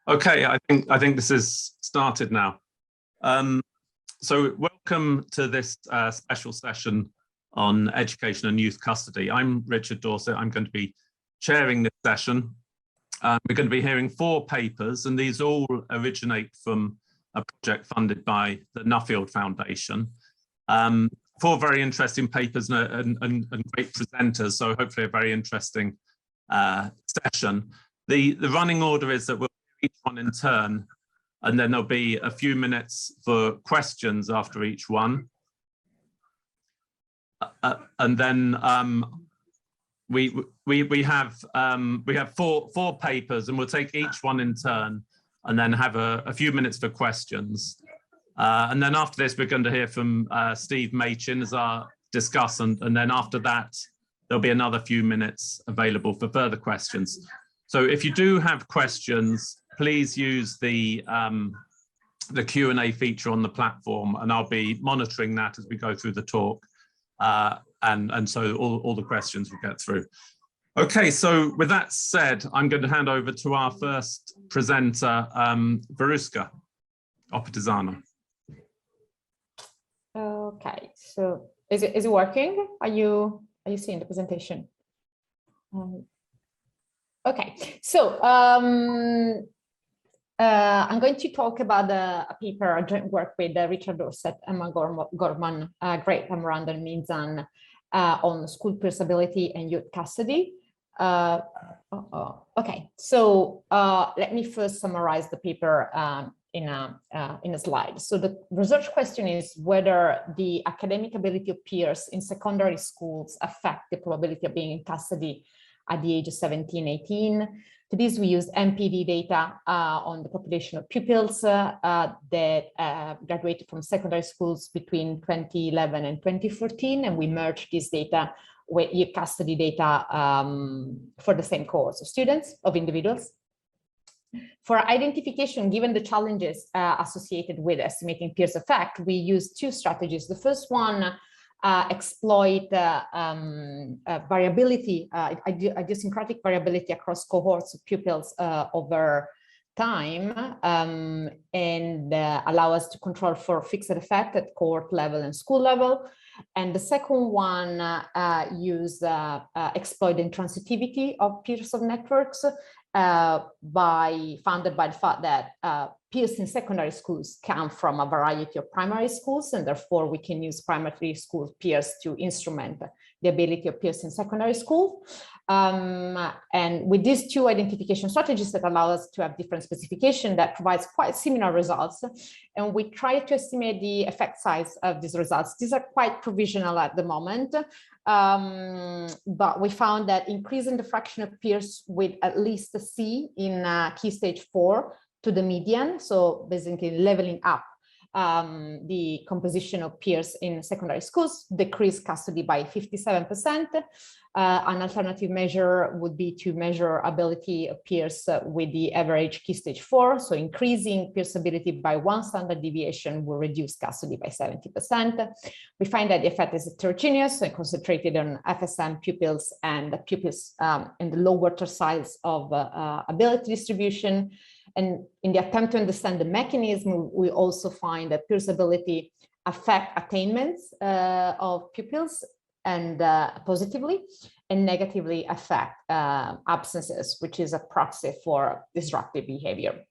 Okay, I think this is started now. So welcome to this special session on education and youth custody. I'm Richard Dorset. I'm going to be chairing this session. We're going to be hearing 4 papers, and these all originate from a project funded by the Nuffield Foundation. 4 very interesting papers and great presenters, so hopefully a very interesting session. The running order is that we'll hear each one in turn, and then there'll be a few minutes for questions after each one. And then we have 4 papers, and we'll take each one in turn, and then have a few minutes for questions. And then after this, we're going to hear from Steve Machin as our discussant, and then after that, there'll be another few minutes available for further questions. So if you do have questions, please use the Q&A feature on the platform, and I'll be monitoring that as we go through the talk. And so all the questions will get through. Okay, so with that said, I'm going to hand over to our first presenter, Veruska Opatizano. Okay, so is it working? Are you seeing the presentation? Okay, so I'm going to talk about a paper I joint work with Richard Dorset, Emma Gorman, Greg Miranda, and Minzan on school peer ability and youth custody. Okay, so let me first summarize the paper in a slide. So the research question is whether the academic ability of peers in secondary schools affect the probability of being in custody at the age of 17, 18. To this, we used MPD data on the population of pupils that graduated from secondary schools between 2011 and 2014, and we merged this data with youth custody data for the same cohorts of students, of individuals. For identification, given the challenges associated with estimating peers effect, we used 2 strategies. The first one, exploit variability, idiosyncratic variability across cohorts of pupils over time, and allow us to control for fixed effect at cohort level and school level. And the second one exploit the intransitivity of peers of networks founded by the fact that peers in secondary schools come from a variety of primary schools, and therefore we can use primary school peers to instrument the ability of peers in secondary school. And with these 2 identification strategies that allow us to have different specification that provides quite similar results, and we try to estimate the effect size of these results. These are quite provisional at the moment, but we found that increasing the fraction of peers with at least a C in key stage 4 to the median, so basically leveling up the composition of peers in secondary schools, decreased custody by 57%. An alternative measure would be to measure ability of peers with the average key stage 4. So increasing peers ability by 1 standard deviation will reduce custody by 70%. We find that the effect is heterogeneous and concentrated on FSM pupils and pupils in the lower terciles of ability distribution. And in the attempt to understand the mechanism, we also find that peers ability affect attainments of pupils and positively, and negatively affect absences, which is a proxy for disruptive behavior.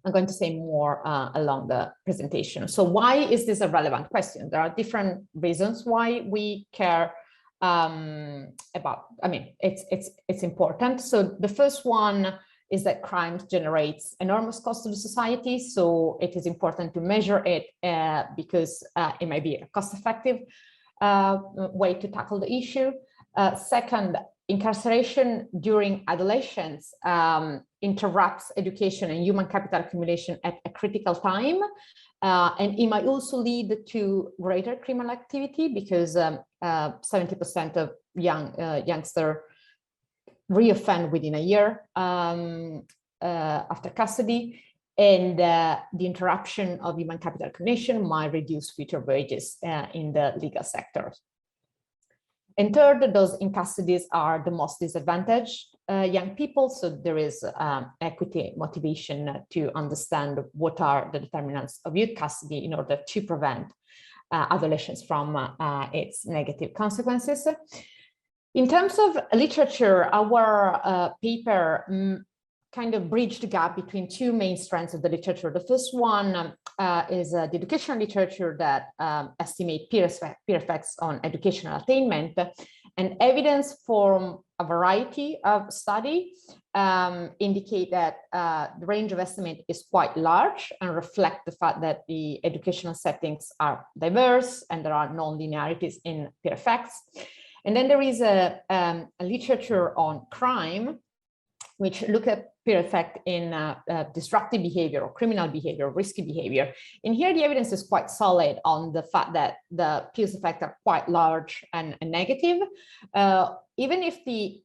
I'm going to say more along the presentation. So why is this a relevant question? There are different reasons why we care about, it's important. So the first one is that crime generates enormous cost to the society. So it is important to measure it because it might be a cost-effective way to tackle the issue. Second, incarceration during adolescence interrupts education and human capital accumulation at a critical time. And it might also lead to greater criminal activity because 70% of youngsters reoffend within a year after custody, and the interruption of human capital accumulation might reduce future wages in the legal sector. And third, those in custodies are the most disadvantaged young people. So there is equity motivation to understand what are the determinants of youth custody in order to prevent adolescents from its negative consequences. In terms of literature, our paper kind of bridged the gap between two main strands of the literature. The first one is the educational literature that estimate peer effects on educational attainment, and evidence from a variety of studies indicate that the range of estimate is quite large and reflect the fact that the educational settings are diverse and there are non-linearities in peer effects. And then there is a literature on crime, which look at peer effect in disruptive behavior or criminal behavior, risky behavior. And here the evidence is quite solid on the fact that the peer effects are quite large and negative. Even if the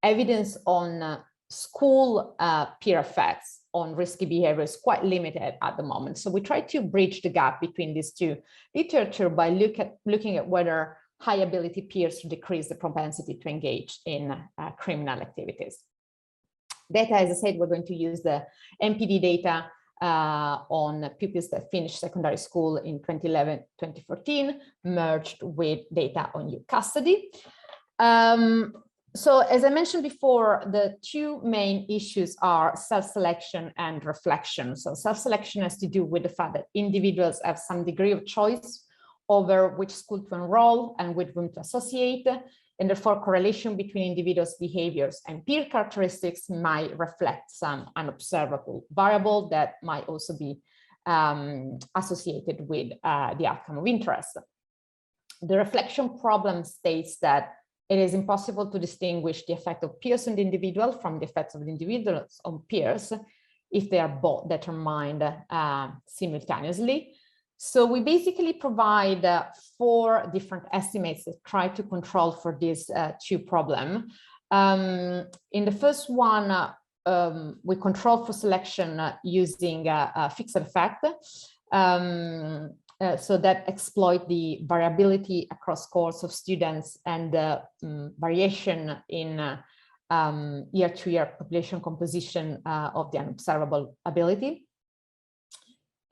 evidence on school peer effects on risky behavior is quite limited at the moment. So we try to bridge the gap between these two literature by looking at whether high ability peers decrease the propensity to engage in criminal activities. Data, as I said, we're going to use the MPD data on pupils that finished secondary school in 2011-2014, merged with data on youth custody. So as I mentioned before, the two main issues are self-selection and reflection. So self-selection has to do with the fact that individuals have some degree of choice over which school to enroll and with whom to associate, and therefore correlation between individuals' behaviors and peer characteristics might reflect some unobservable variable that might also be associated with the outcome of interest. The reflection problem states that it is impossible to distinguish the effect of peers on the individual from the effects of the individuals on peers if they are both determined simultaneously. So we basically provide 4 different estimates that try to control for these two problems. In the first one, we control for selection using a fixed effect. So that exploit the variability across cohorts of students and the variation in year-to-year population composition of the unobservable ability.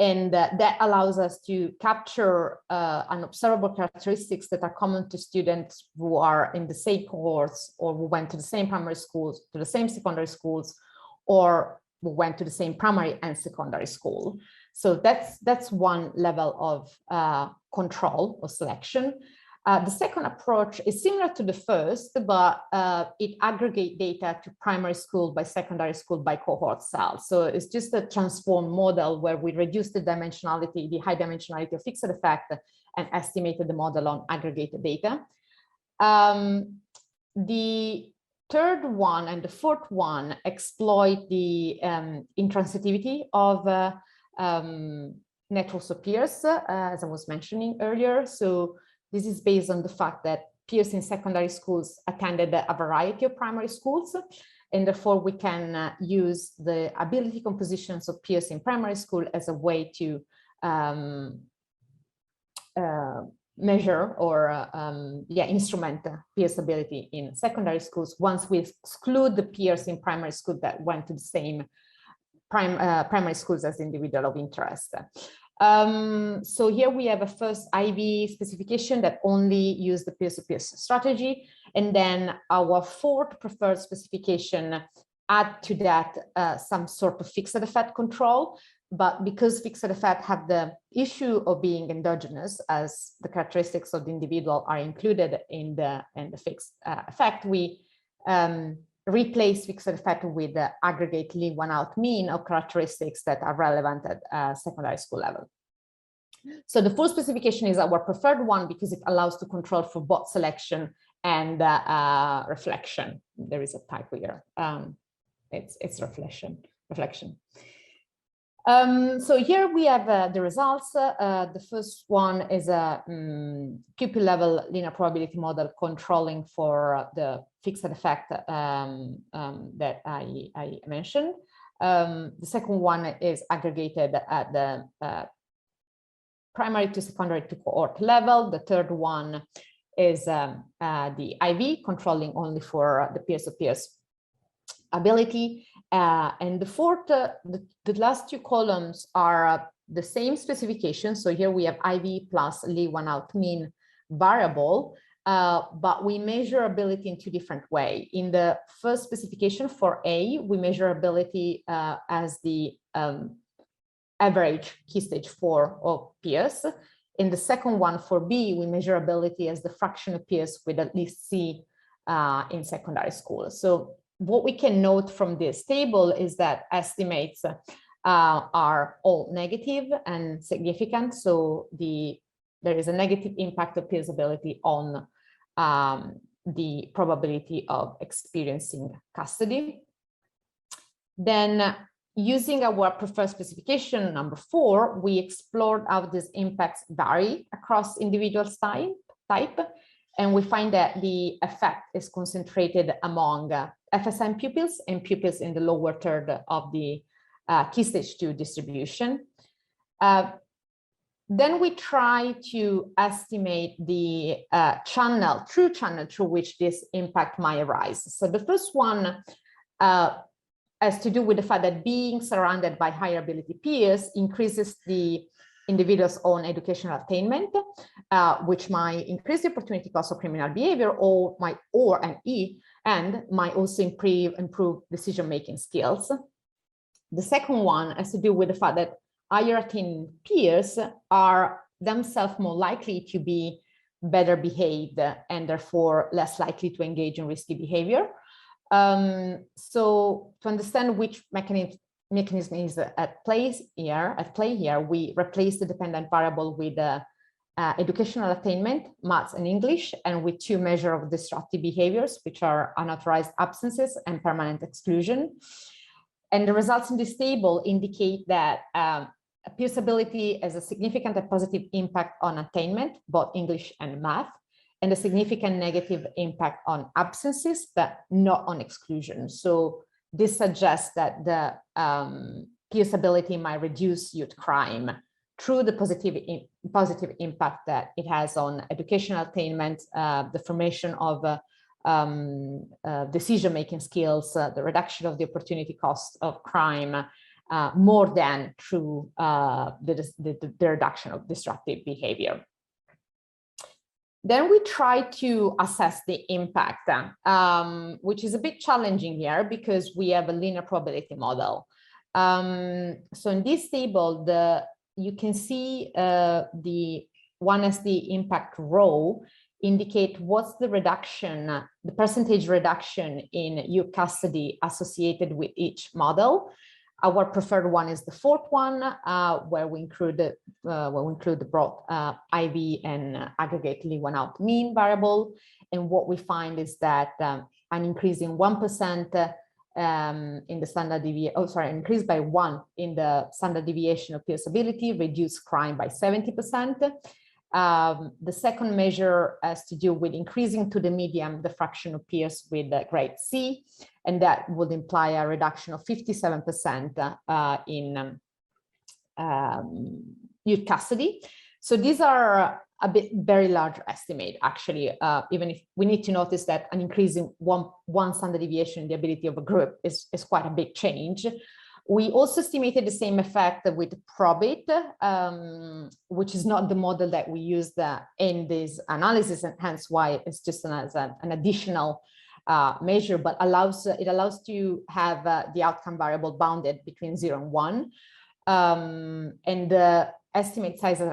And that allows us to capture unobservable characteristics that are common to students who are in the same cohorts or who went to the same primary schools, to the same secondary schools, or who went to the same primary and secondary school. So that's one level of control or selection. The second approach is similar to the first, but it aggregates data to primary school by secondary school by cohort cells. So it's just a transformed model where we reduce the dimensionality, the high dimensionality of fixed effect, and estimated the model on aggregated data. The third one and the fourth one exploit the intransitivity of networks of peers, as I was mentioning earlier. So this is based on the fact that peers in secondary schools attended a variety of primary schools, and therefore we can use the ability compositions of peers in primary school as a way to measure or instrument peers' ability in secondary schools once we exclude the peers in primary school that went to the same primary schools as individual of interest. So here we have a first IB specification that only use the peer-to-peer strategy, and then our fourth preferred specification add to that some sort of fixed effect control. But because fixed effect have the issue of being endogenous, as the characteristics of the individual are included in the fixed effect, we replace fixed effect with the aggregate leave one out mean of characteristics that are relevant at secondary school level. So the full specification is our preferred one because it allows to control for both selection and reflection. There is a typo here. It's reflection. So here we have the results. The first one is a pupil level linear probability model controlling for the fixed effect that I mentioned. The second one is aggregated at the primary to secondary to cohort level. The third one is the IV, controlling only for the peers-to-peers ability. And the fourth, the last two columns are the same specification. So here we have IV plus leave one out mean variable, but we measure ability in two different ways. In the first specification for A, we measure ability as the average key stage 4 of peers. In the second one for B, we measure ability as the fraction of peers with at least C in secondary school. So what we can note from this table is that estimates are all negative and significant. So there is a negative impact of peers' ability on the probability of experiencing custody. Then using our preferred specification number 4, we explored how these impacts vary across individuals type, and we find that the effect is concentrated among FSM pupils and pupils in the lower third of the key stage 2 distribution. Then we try to estimate the true channel through which this impact might arise. So the first one has to do with the fact that being surrounded by higher ability peers increases the individual's own educational attainment, which might increase the opportunity cost of criminal behavior, or might also improve decision-making skills. The second one has to do with the fact that higher attained peers are themselves more likely to be better behaved and therefore less likely to engage in risky behavior. So to understand which mechanism is at play here, we replace the dependent variable with educational attainment, maths and English, and with two measures of disruptive behaviors, which are unauthorized absences and permanent exclusion. And the results in this table indicate that peers' ability has a significant and positive impact on attainment, both English and math, and a significant negative impact on absences, but not on exclusion. So this suggests that the peers' ability might reduce youth crime through the positive impact that it has on educational attainment, the formation of decision-making skills, the reduction of the opportunity cost of crime, more than through the reduction of disruptive behavior. Then we try to assess the impact, which is a bit challenging here because we have a linear probability model. So in this table, you can see the one as the impact row indicate what's the reduction, the percentage reduction in youth custody associated with each model. Our preferred one is the fourth one, where we include the broad IV and aggregate leave one out mean variable. And what we find is that an increase in 1% in the standard deviation, increase by 1 in the standard deviation of peers' ability, reduce crime by 70%. The second measure has to do with increasing to the median the fraction of peers with grade C, and that would imply a reduction of 57% in youth custody. So these are very large estimate, actually, even if we need to notice that an increase in one standard deviation in the ability of a group is quite a big change. We also estimated the same effect with Probit, which is not the model that we used in this analysis, and hence why it's just as an additional measure, but it allows to have the outcome variable bounded between 0 and 1. And the estimate sizes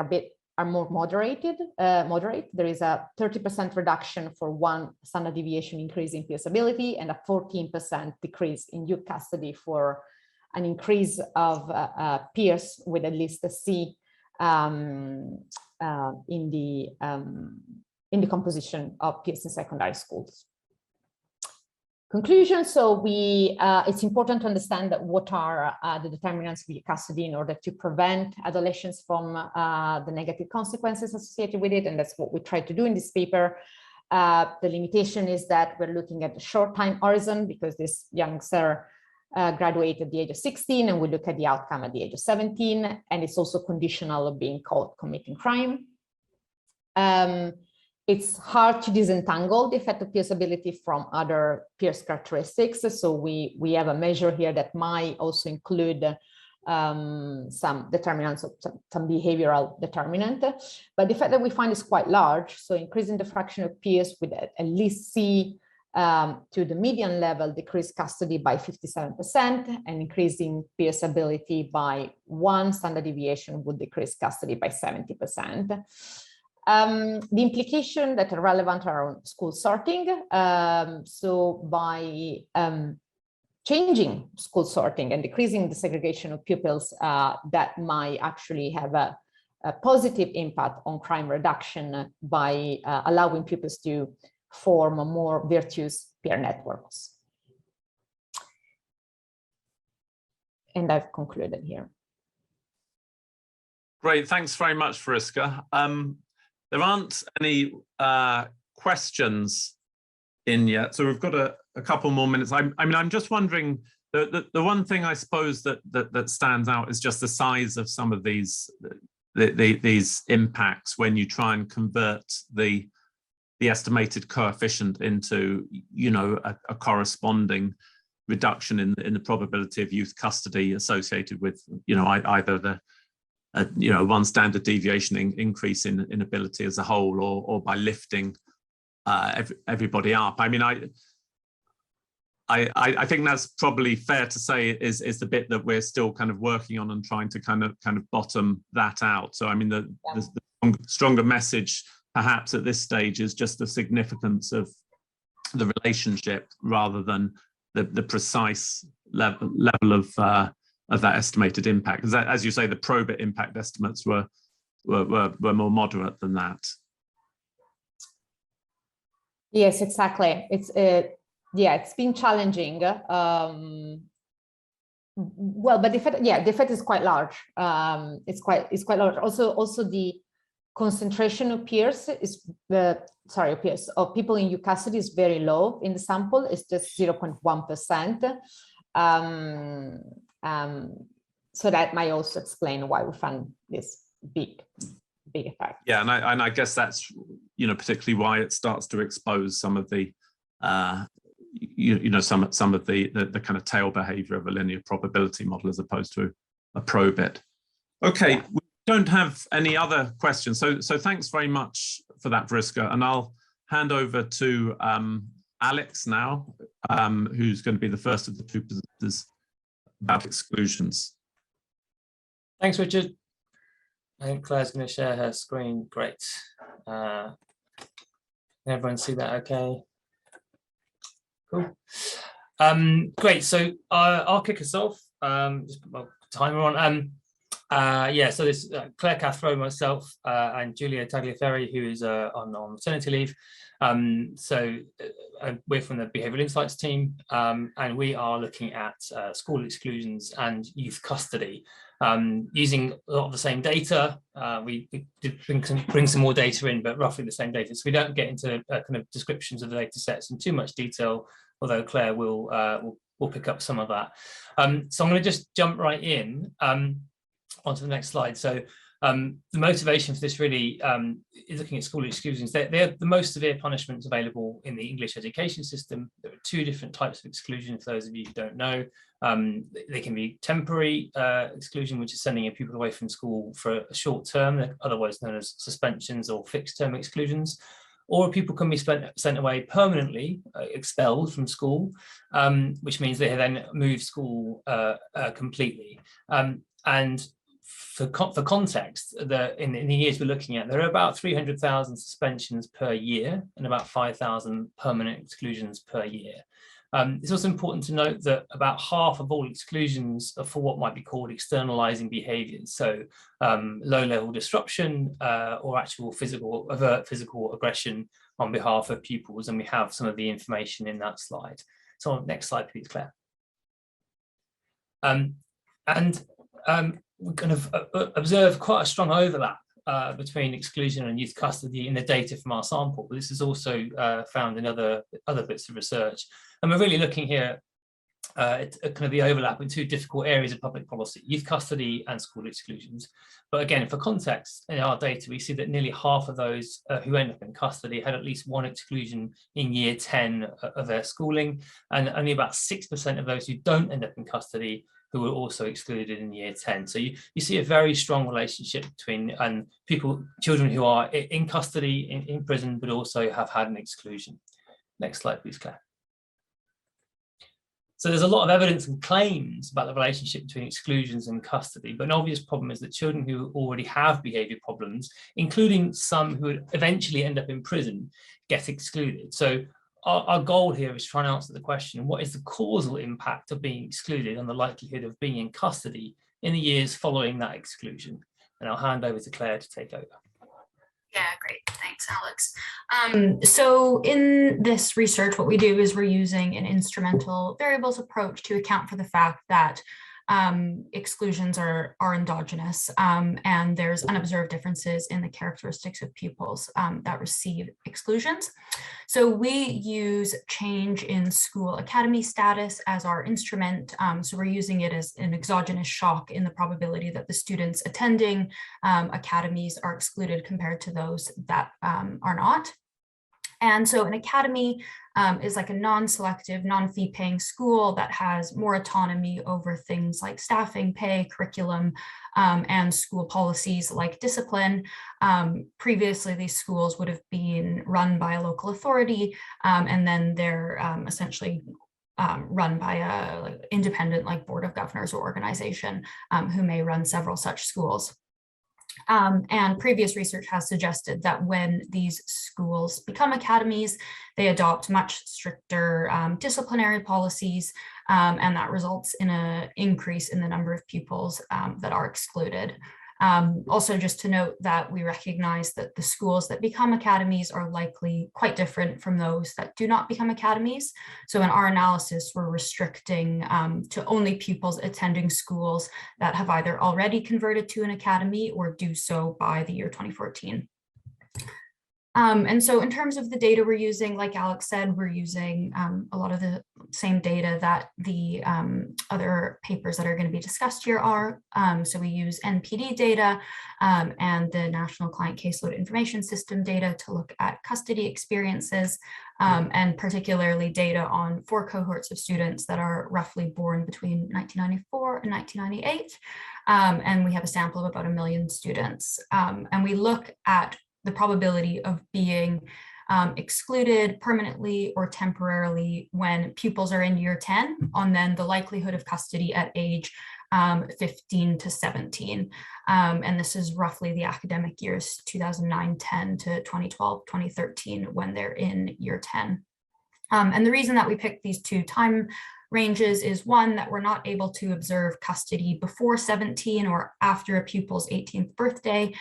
are more moderate. There is a 30% reduction for one standard deviation increase in peers' ability and a 14% decrease in youth custody for an increase of peers with at least a C in the composition of peers in secondary schools. Conclusion, so it's important to understand that what are the determinants of youth custody in order to prevent adolescents from the negative consequences associated with it, and that's what we try to do in this paper. The limitation is that we're looking at the short time horizon because this youngster graduate at the age of 16, and we look at the outcome at the age of 17, and it's also conditional of being caught committing crime. It's hard to disentangle the effect of peers' ability from other peers' characteristics. So we have a measure here that might also include some determinants, of some behavioral determinant, but the effect that we find is quite large. So increasing the fraction of peers with at least C to the median level decrease custody by 57%, and increasing peers' ability by 1 standard deviation would decrease custody by 70%. The implication that are relevant are school sorting. So by changing school sorting and decreasing the segregation of pupils, that might actually have a positive impact on crime reduction by allowing pupils to form more virtuous peer networks. And I've concluded here. Great, thanks very much, Vriska. There aren't any questions in yet, so we've got a couple more minutes. I mean, I'm just wondering, the one thing I suppose that stands out is just the size of some of these impacts when you try and convert the estimated coefficient into, you know, a corresponding reduction in the probability of youth custody associated with, you know, either the you know, 1 standard deviation increase in ability as a whole, or by lifting everybody up. I mean, I think that's probably fair to say is the bit that we're still kind of working on and trying to kind of bottom that out. So I mean, the stronger message perhaps at this stage is just the significance of the relationship rather than the precise level of that estimated impact. Because as you say, the Probit impact estimates were more moderate than that. Yes, exactly. It's been challenging. Well, but the effect is quite large. It's quite large. Also the concentration of peers is of people in youth custody is very low in the sample. It's just 0.1%. So that might also explain why we found this big effect. Yeah, and I guess that's, you know, particularly why it starts to expose some of the some of the kind of tail behavior of a linear probability model as opposed to a Probit. Okay, yeah. We don't have any other questions, so thanks very much for that, Vriska, and I'll hand over to Alex now, who's going to be the first of the 2 presenters about exclusions. Thanks, Richard. I think Claire's going to share her screen. Great. Can everyone see that okay? Cool. Great. So I'll kick us off. Just put my timer on. Yeah, so this Claire Cathro, myself, and Julia Tagliaferri, who is on maternity leave. So we're from the Behavioural Insights team, and we are looking at school exclusions and youth custody using a lot of the same data. We did bring some more data in, but roughly the same data. So we don't get into kind of descriptions of the data sets in too much detail, although Claire will pick up some of that. So I'm going to just jump right in onto the next slide. So the motivation for this really is looking at school exclusions. They're the most severe punishments available in the English education system. There are 2 different types of exclusion, for those of you who don't know. They can be temporary exclusion, which is sending a pupil away from school for a short term, otherwise known as suspensions or fixed term exclusions. Or people can be sent away permanently, expelled from school, which means they then move school completely. And for context, in the years we're looking at, there are about 300,000 suspensions per year and about 5,000 permanent exclusions per year. It's also important to note that about half of all exclusions are for what might be called externalizing behaviors. So low-level disruption or actual overt physical aggression on behalf of pupils. And we have some of the information in that slide. So next slide, please, Claire. We kind of observe quite a strong overlap between exclusion and youth custody in the data from our sample. This is also found in other bits of research. And we're really looking here kind of the overlap in two difficult areas of public policy, youth custody and school exclusions. But again, for context, in our data, we see that nearly half of those who end up in custody had at least one exclusion in year 10 of their schooling, and only about 6% of those who don't end up in custody who were also excluded in year 10. So you see a very strong relationship between children who are in custody, in prison, but also have had an exclusion. Next slide, please, Claire. So there's a lot of evidence and claims about the relationship between exclusions and custody, but an obvious problem is that children who already have behaviour problems, including some who would eventually end up in prison, get excluded. So our goal here is trying to answer the question, what is the causal impact of being excluded on the likelihood of being in custody in the years following that exclusion? And I'll hand over to Claire to take over. Yeah, great. Thanks, Alex. So in this research, what we do is we're using an instrumental variables approach to account for the fact that exclusions are endogenous, and there's unobserved differences in the characteristics of pupils that receive exclusions. So we use change in school academy status as our instrument. So we're using it as an exogenous shock in the probability that the students attending academies are excluded compared to those that are not. And so an academy is like a non-selective, non-fee paying school that has more autonomy over things like staffing, pay, curriculum, and school policies like discipline. Previously, these schools would have been run by a local authority, and then they're essentially run by a independent board of governors or organization who may run several such schools. And previous research has suggested that when these schools become academies, they adopt much stricter disciplinary policies, and that results in an increase in the number of pupils that are excluded. Also, just to note that we recognize that the schools that become academies are likely quite different from those that do not become academies. So in our analysis, we're restricting to only pupils attending schools that have either already converted to an academy or do so by the year 2014. And so in terms of the data we're using, like Alex said, we're using a lot of the same data that the other papers that are going to be discussed here are. So we use NPD data and the National Client Caseload Information System data to look at custody experiences, and particularly data on 4 cohorts of students that are roughly born between 1994 and 1998. And we have a sample of about 1 million students. And we look at the probability of being excluded permanently or temporarily when pupils are in year 10, and then the likelihood of custody at age 15 to 17. And this is roughly the academic years 2009-10 to 2012-2013 when they're in year 10. And the reason that we picked these 2 time ranges is, one, that we're not able to observe custody before 17 or after a pupil's 18th birthday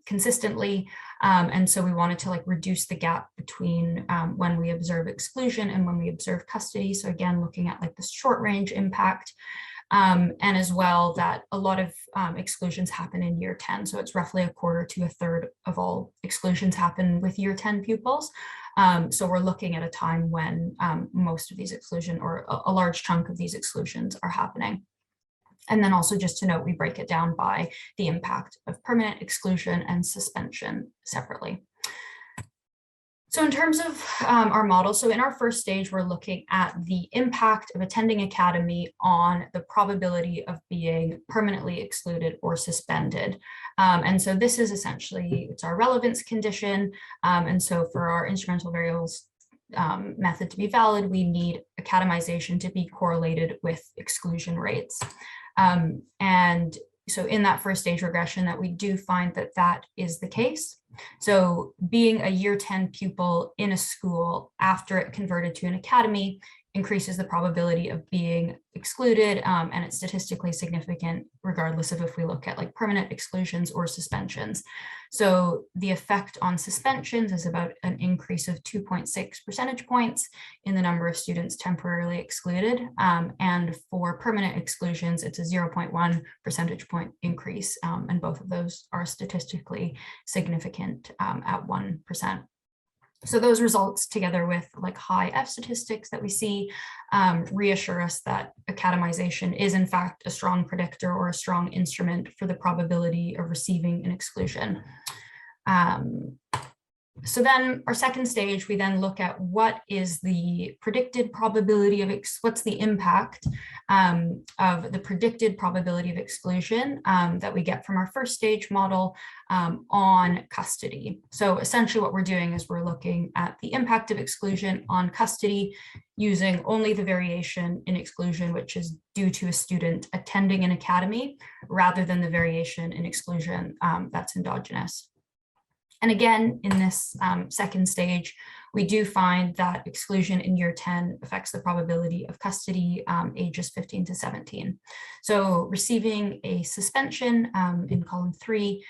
consistently. And so we wanted to reduce the gap between when we observe exclusion and when we observe custody. So again, looking at the short range impact. And as well that a lot of exclusions happen in year 10. So it's roughly 1/4 to 1/3 of all exclusions happen with year 10 pupils. So we're looking at a time when most of these exclusion or a large chunk of these exclusions are happening. And then also just to note, we break it down by the impact of permanent exclusion and suspension separately. So in terms of our model, so in our first stage, we're looking at the impact of attending academy on the probability of being permanently excluded or suspended. And so this is essentially, it's our relevance condition. And so for our instrumental variables method to be valid, we need academization to be correlated with exclusion rates. And so in that first stage regression, that we do find that that is the case. So being a year 10 pupil in a school after it converted to an academy increases the probability of being excluded, and it's statistically significant regardless of if we look at permanent exclusions or suspensions. So the effect on suspensions is about an increase of 2.6 percentage points in the number of students temporarily excluded, and for permanent exclusions it's a 0.1 percentage point increase, and both of those are statistically significant at 1%. So those results, together with like high F statistics that we see, reassure us that academization is in fact a strong predictor or a strong instrument for the probability of receiving an exclusion. So then our second stage, we then look at what is the predicted probability of, what's the impact of the predicted probability of exclusion that we get from our first stage model on custody. So essentially what we're doing is we're looking at the impact of exclusion on custody using only the variation in exclusion, which is due to a student attending an academy, rather than the variation in exclusion that's endogenous. And again, in this second stage, we do find that exclusion in year 10 affects the probability of custody ages 15 to 17. So receiving a suspension in column 3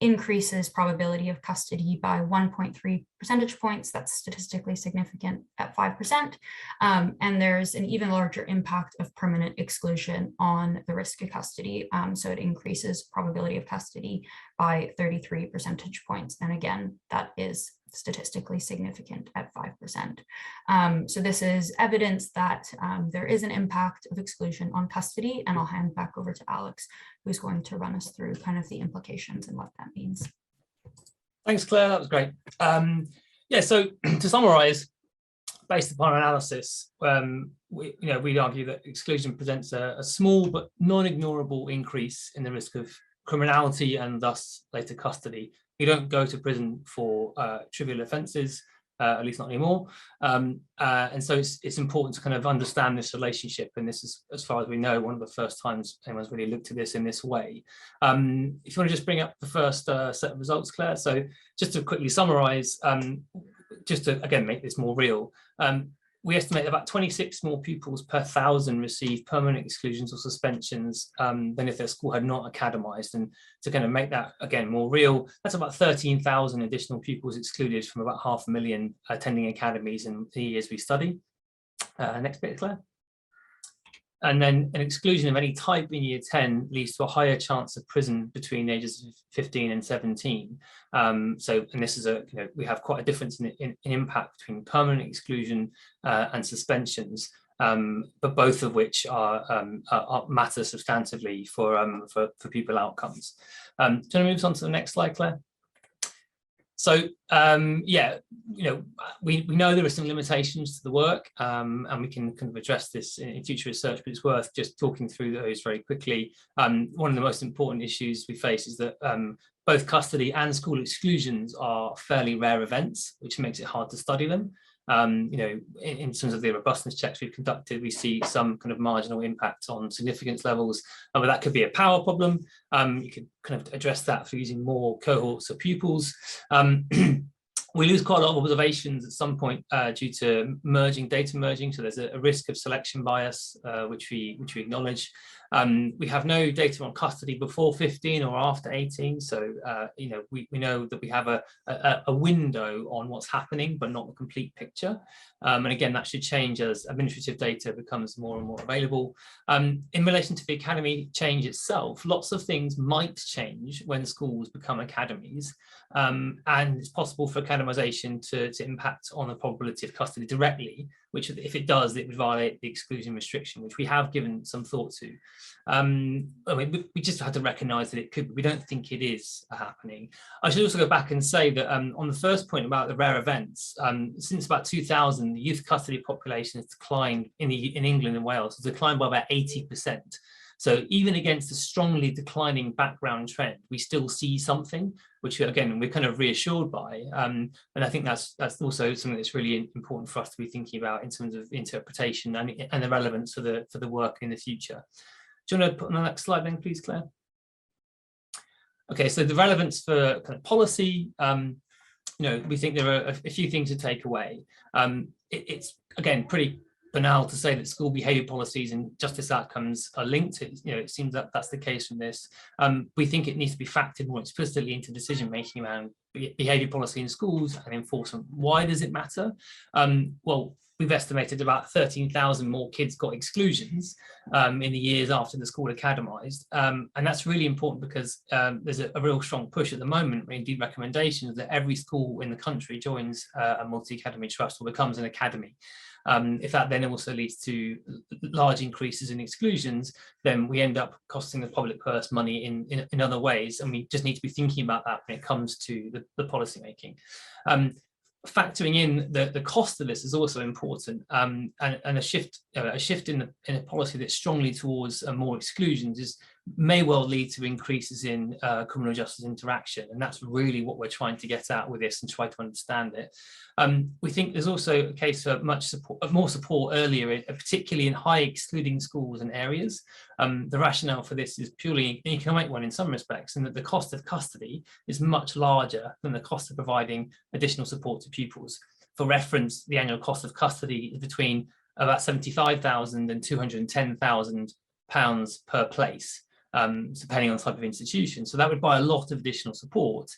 increases probability of custody by 1.3 percentage points. That's statistically significant at 5%. And there's an even larger impact of permanent exclusion on the risk of custody. So it increases probability of custody by 33 percentage points. And again, that is statistically significant at 5%. So this is evidence that there is an impact of exclusion on custody, and I'll hand back over to Alex, who's going to run us through kind of the implications and what that means. Thanks, Claire, that was great. Yeah, so to summarize, based upon our analysis, we'd argue that exclusion presents a small but non-ignorable increase in the risk of criminality and thus later custody. You don't go to prison for trivial offences, at least not anymore. And so it's important to kind of understand this relationship. And this is, as far as we know, one of the first times anyone's really looked at this in this way. If you want to just bring up the first set of results, Claire. So just to quickly summarise, just to, again, make this more real, we estimate about 26 more pupils per 1,000 receive permanent exclusions or suspensions than if their school had not academized. And to kind of make that, again, more real, that's about 13,000 additional pupils excluded from about 500,000 attending academies in the years we study. Next bit, Claire. And then an exclusion of any type in year 10 leads to a higher chance of prison between the ages of 15 and 17. And this is we have quite a difference in impact between permanent exclusion and suspensions, but both of which matter substantively for pupil outcomes. Do you want to move on to the next slide, Claire? So we know there are some limitations to the work, and we can kind of address this in future research, but it's worth just talking through those very quickly. One of the most important issues we face is that both custody and school exclusions are fairly rare events, which makes it hard to study them. In terms of the robustness checks we've conducted, we see some kind of marginal impact on significance levels, but that could be a power problem. You could kind of address that for using more cohorts of pupils. We lose quite a lot of observations at some point due to data merging. So there's a risk of selection bias, which we acknowledge. We have no data on custody before 15 or after 18. So, we know that we have a window on what's happening, but not the complete picture. And again, that should change as administrative data becomes more and more available. In relation to the academy change itself, lots of things might change when schools become academies. And it's possible for academization to impact on the probability of custody directly, which if it does, it would violate the exclusion restriction, which we have given some thought to. We just had to recognise that it could, we don't think it is happening. I should also go back and say that on the first point about the rare events, since about 2000, the youth custody population has declined in England and Wales, has declined by about 80%. So even against a strongly declining background trend, we still see something, which again, we're kind of reassured by. And I think that's also something that's really important for us to be thinking about in terms of interpretation and the relevance for the work in the future. Do you want to put on the next slide then, please, Claire? Okay, so the relevance for kind of policy, we think there are a few things to take away. It's, again, pretty banal to say that school behaviour policies and justice outcomes are linked. It seems that that's the case from this. We think it needs to be factored more explicitly into decision making around behaviour policy in schools and enforcement. Why does it matter? Well, we've estimated about 13,000 more kids got exclusions in the years after the school academized. And that's really important because there's a real strong push at the moment, indeed recommendations, that every school in the country joins a multi-academy trust or becomes an academy. If that then also leads to large increases in exclusions, then we end up costing the public purse money in other ways. And we just need to be thinking about that when it comes to the policy making. Factoring in the cost of this is also important, and a shift in a policy that's strongly towards more exclusions may well lead to increases in criminal justice interaction, and that's really what we're trying to get at with this and try to understand it. We think there's also a case for more support earlier, particularly in high excluding schools and areas. The rationale for this is purely an economic one in some respects, and that the cost of custody is much larger than the cost of providing additional support to pupils. For reference, the annual cost of custody is between about £75,000 and £210,000 per place, depending on the type of institution. So that would buy a lot of additional support.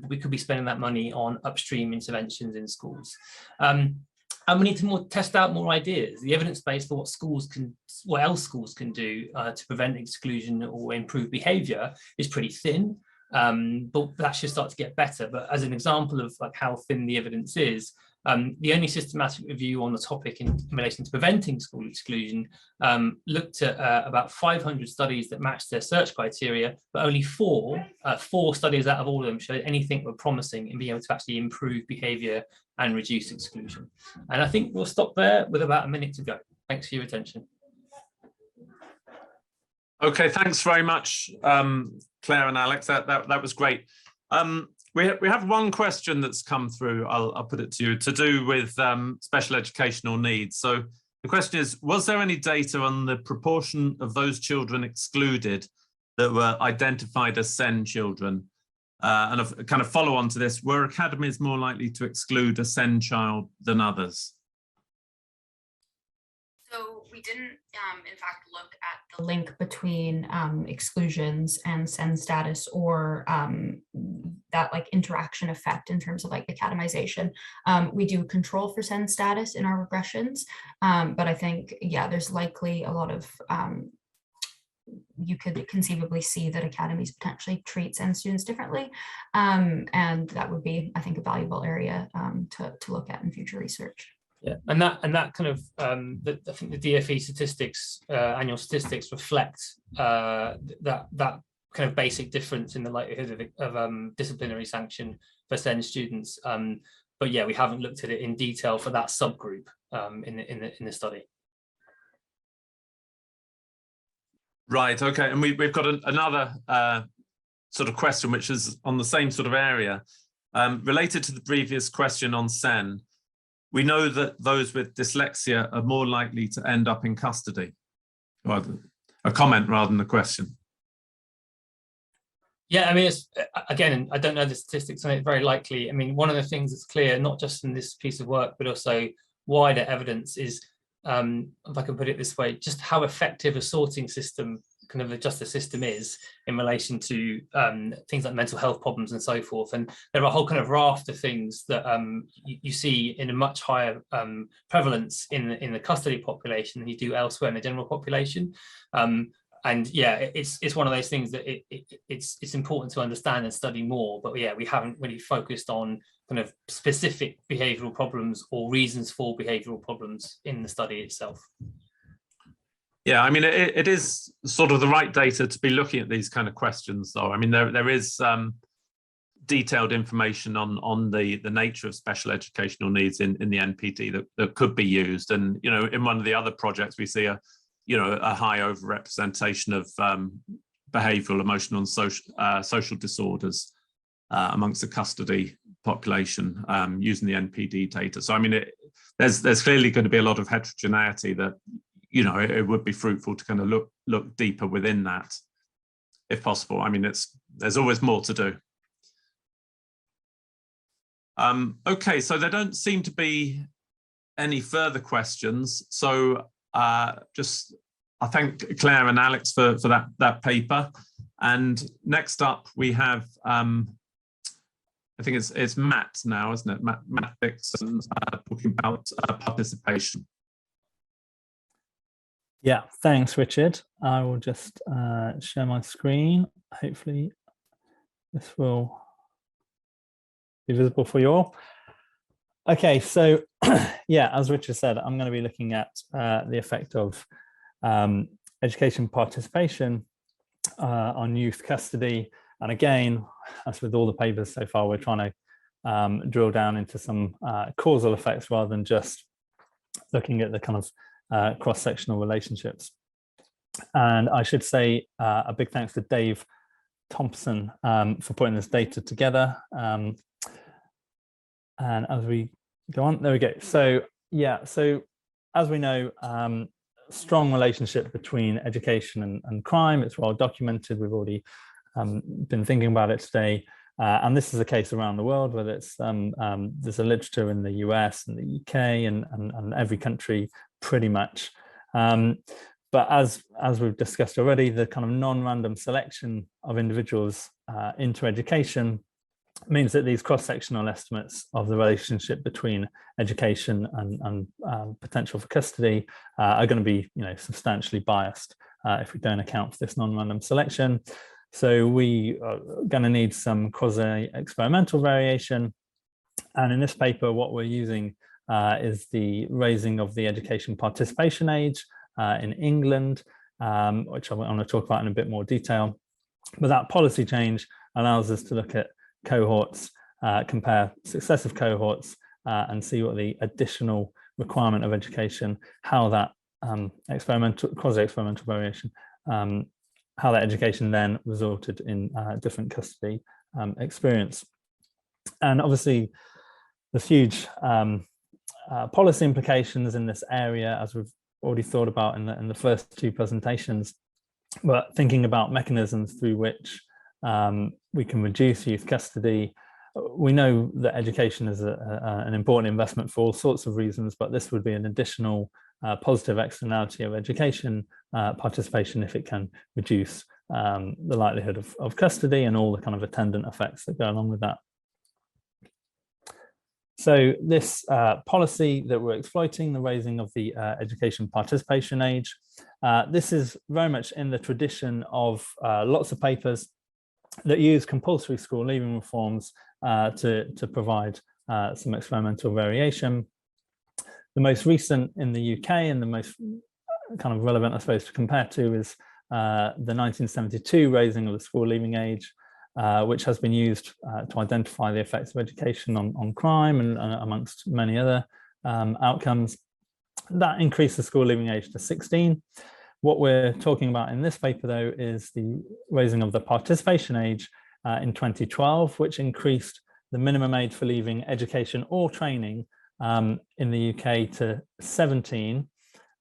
We could be spending that money on upstream interventions in schools. And we need to test out more ideas. The evidence base for what else schools can do to prevent exclusion or improve behaviour is pretty thin, but that should start to get better. But as an example of like how thin the evidence is, the only systematic review on the topic in relation to preventing school exclusion looked at about 500 studies that matched their search criteria, but only four studies out of all of them showed anything were promising in being able to actually improve behaviour and reduce exclusion. And I think we'll stop there with about a minute to go. Thanks for your attention. Okay, thanks very much, Claire and Alex. That was great. We have one question that's come through. I'll put it to you, to do with special educational needs. So the question is, was there any data on the proportion of those children excluded that were identified as SEND children? And a kind of follow on to this, were academies more likely to exclude a SEND child than others? So we didn't, in fact, look at the link between exclusions and SEND status, or that like interaction effect in terms of like academization. We do control for SEND status in our regressions, but I think, yeah, there's likely a lot of, you could conceivably see that academies potentially treat SEND students differently. And that would be, I think, a valuable area to look at in future research. Yeah, and that kind of I think the DFE statistics, annual statistics, reflect that kind of basic difference in the likelihood of disciplinary sanction for SEND students. But yeah, we haven't looked at it in detail for that subgroup in the study. Right. Okay, and we've got another sort of question, which is on the same sort of area, related to the previous question on SEN. We know that those with dyslexia are more likely to end up in custody. Well, a comment rather than a question. Yeah, I mean, it's, again, I don't know the statistics on it, very likely. I mean, one of the things that's clear, not just from this piece of work, but also wider evidence is, if I can put it this way, just how effective a sorting system, kind of a justice system is in relation to things like mental health problems and so forth. And there are a whole kind of raft of things that you see in a much higher prevalence in the custody population than you do elsewhere in the general population. And yeah, it's one of those things that it's important to understand and study more. But yeah, we haven't really focused on kind of specific behavioural problems or reasons for behavioural problems in the study itself. Yeah, I mean, it is sort of the right data to be looking at these kind of questions, though. I mean, there is detailed information on the nature of special educational needs in the NPD that could be used. And, you know, in one of the other projects, we see a high overrepresentation of behavioural, emotional and social disorders amongst the custody population using the NPD data. So, I mean, there's clearly going to be a lot of heterogeneity that, you know, it would be fruitful to kind of look deeper within that, if possible. I mean, there's always more to do. Okay, so there don't seem to be any further questions. So I thank Claire and Alex for that paper. And next up, we have I think it's Matt now, isn't it? Matt Dixon talking about participation. Yeah, thanks, Richard. I will just share my screen. Hopefully this will be visible for you all. Okay, so yeah, as Richard said, I'm going to be looking at the effect of education participation on youth custody. And again, as with all the papers so far, we're trying to drill down into some causal effects rather than just looking at the kind of cross-sectional relationships. And I should say a big thanks to Dave Thompson for putting this data together. And as we go on, there we go. So yeah, so as we know, strong relationship between education and crime. It's well documented. We've already been thinking about it today. And this is the case around the world, whether it's there's a literature in the US and the UK and every country pretty much. But as we've discussed already, the kind of non-random selection of individuals into education means that these cross-sectional estimates of the relationship between education and potential for custody are going to be, substantially biased if we don't account for this non-random selection. So we are going to need some quasi-experimental variation. And in this paper, what we're using is the raising of the education participation age in England, which I want to talk about in a bit more detail. But that policy change allows us to look at cohorts, compare successive cohorts, and see what the additional requirement of education, how that quasi-experimental variation, how that education then resulted in different custody experience. And obviously, there's huge policy implications in this area, as we've already thought about in the first two presentations. But thinking about mechanisms through which we can reduce youth custody. We know that education is an important investment for all sorts of reasons, but this would be an additional positive externality of education participation if it can reduce the likelihood of custody and all the kind of attendant effects that go along with that. So this policy that we're exploiting, the raising of the education participation age, this is very much in the tradition of lots of papers that use compulsory school leaving reforms to provide some experimental variation. The most recent in the UK and the most kind of relevant, I suppose, to compare to is the 1972 raising of the school leaving age, which has been used to identify the effects of education on crime and amongst many other outcomes. That increased the school leaving age to 16. What we're talking about in this paper, though, is the raising of the participation age in 2012, which increased the minimum age for leaving education or training in the UK to 17.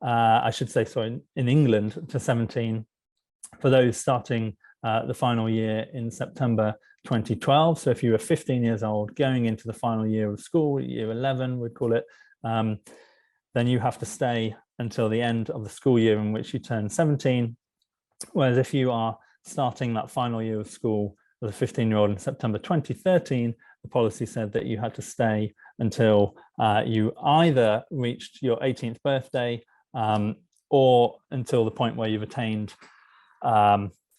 I should say, sorry, in England to 17 for those starting the final year in September 2012. So if you were 15 years old going into the final year of school, year 11, we'd call it, then you have to stay until the end of the school year in which you turn 17. Whereas if you are starting that final year of school as a 15-year-old in September 2013, the policy said that you had to stay until you either reached your 18th birthday or until the point where you've attained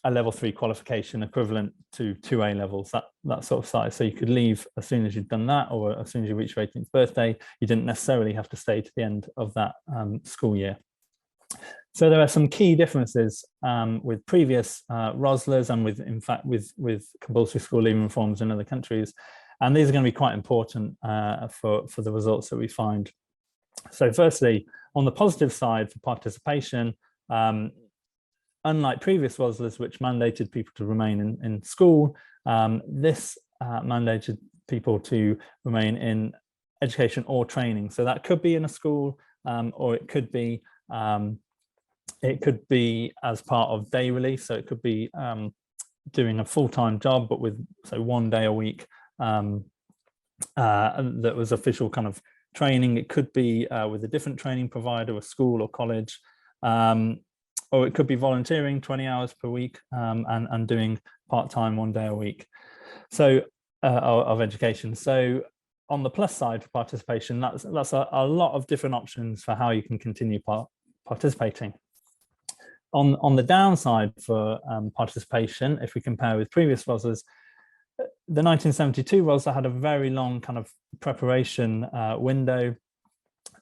a level 3 qualification equivalent to 2 A levels, that sort of size. So you could leave as soon as you'd done that, or as soon as you reach your 18th birthday. You didn't necessarily have to stay to the end of that school year. So there are some key differences with previous ROSLAs and in fact with compulsory school leaving reforms in other countries. And these are going to be quite important for the results that we find. So firstly, on the positive side for participation, unlike previous ROSLAs, which mandated people to remain in school, this mandated people to remain in education or training. So that could be in a school, or it could be as part of day release. So it could be doing a full-time job, but with, so 1 day a week that was official kind of training. It could be with a different training provider, a school or college. Or it could be volunteering 20 hours per week and doing part-time 1 day a week. So of education. So on the plus side for participation, that's a lot of different options for how you can continue participating. On the downside for participation, if we compare with previous ROSLAs, the 1972 ROSLA had a very long kind of preparation window.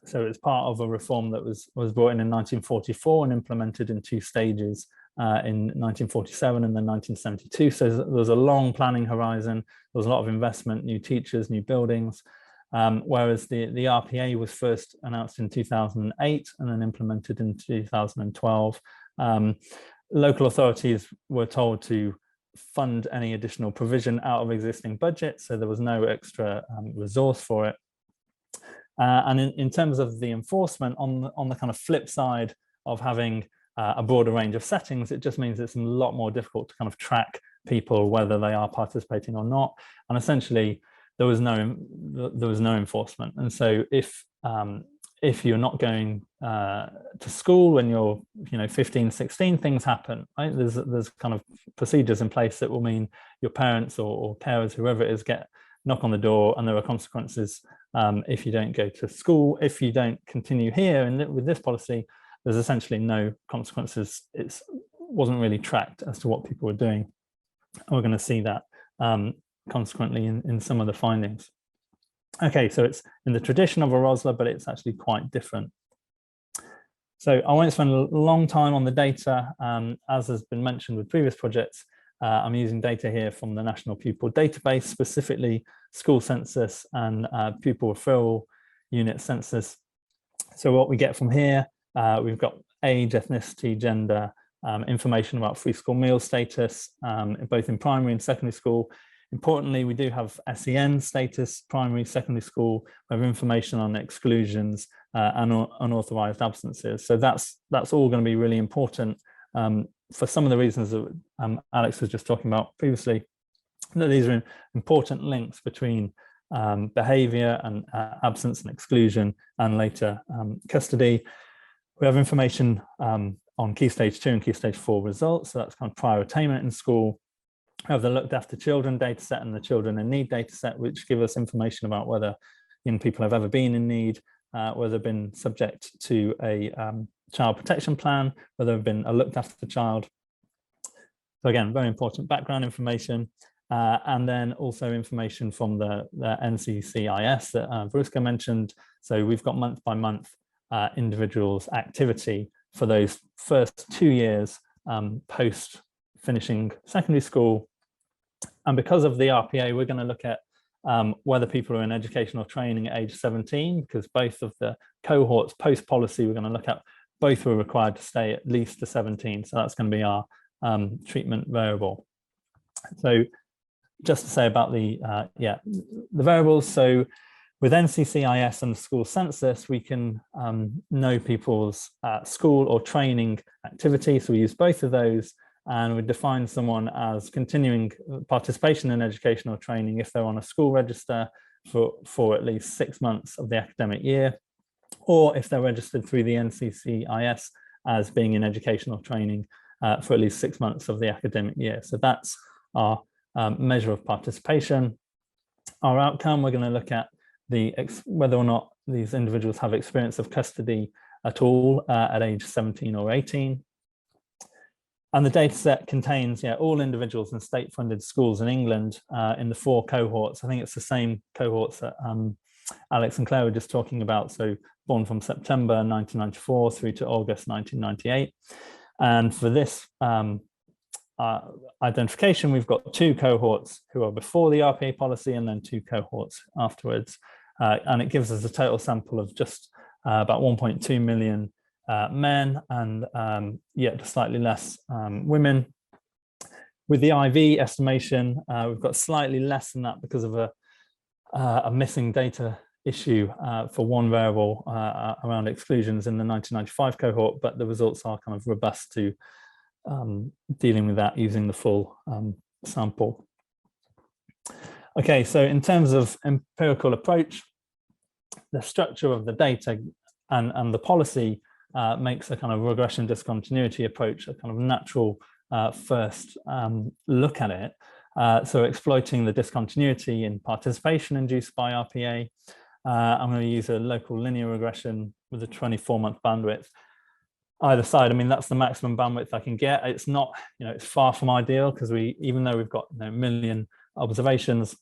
So it's part of a reform that was brought in 1944 and implemented in 2 stages in 1947 and then 1972. So there was a long planning horizon. There was a lot of investment, new teachers, new buildings. Whereas the RPA was first announced in 2008 and then implemented in 2012. Local authorities were told to fund any additional provision out of existing budgets, so there was no extra resource for it. And in terms of the enforcement, on the kind of flip side of having a broader range of settings, it just means it's a lot more difficult to kind of track people whether they are participating or not. And essentially, there was no enforcement. And so if you're not going to school when you're 15, 16, things happen, right? There's kind of procedures in place that will mean your parents or carers, whoever it is, knock on the door, and there are consequences if you don't go to school. If you don't continue here, and with this policy, there's essentially no consequences. It wasn't really tracked as to what people were doing. And we're going to see that consequently in some of the findings. Okay, so it's in the tradition of a ROSLA, but it's actually quite different. So I won't spend a long time on the data. As has been mentioned with previous projects, I'm using data here from the National Pupil Database, specifically school census and pupil referral unit census. So what we get from here, we've got age, ethnicity, gender, information about free school meal status, both in primary and secondary school. Importantly, we do have SEN status, primary, secondary school. We have information on exclusions and unauthorized absences. So that's all going to be really important for some of the reasons that Alex was just talking about previously, that these are important links between behaviour and absence and exclusion and later custody. We have information on Key Stage 2 and Key Stage 4 results. So that's kind of prior attainment in school. We have the looked after children data set and the children in need data set, which give us information about whether young people have ever been in need, whether they've been subject to a child protection plan, whether they've been a looked after child. So again, very important background information. And then also information from the NCCIS that Veruska mentioned. So we've got month by month individuals' activity for those first 2 years post finishing secondary school. And because of the RPA, we're going to look at whether people are in educational training at age 17, because both of the cohorts post policy, we're going to look at both were required to stay at least to 17. So that's going to be our treatment variable. So just to say about the variables. So with NCCIS and the school census, we can know people's school or training activity. So we use both of those, and we define someone as continuing participation in educational training if they're on a school register for at least 6 months of the academic year, or if they're registered through the NCCIS as being in educational training for at least 6 months of the academic year. So that's our measure of participation. Our outcome, we're going to look at whether or not these individuals have experience of custody at all at age 17 or 18. And the data set contains all individuals in state-funded schools in England in the 4 cohorts. I think it's the same cohorts that Alex and Claire were just talking about. So born from September 1994 through to August 1998. And for this identification, we've got 2 cohorts who are before the RPA policy and then 2 cohorts afterwards. And it gives us a total sample of just about 1.2 million men and just slightly less women. With the IV estimation, we've got slightly less than that because of a missing data issue for one variable around exclusions in the 1995 cohort, but the results are kind of robust to dealing with that using the full sample. Okay, so in terms of empirical approach, the structure of the data and the policy makes a kind of regression discontinuity approach a kind of natural first look at it. So exploiting the discontinuity in participation induced by RPA. I'm going to use a local linear regression with a 24-month bandwidth. Either side, I mean, that's the maximum bandwidth I can get. It's not, it's far from ideal because even though we've got 1 million observations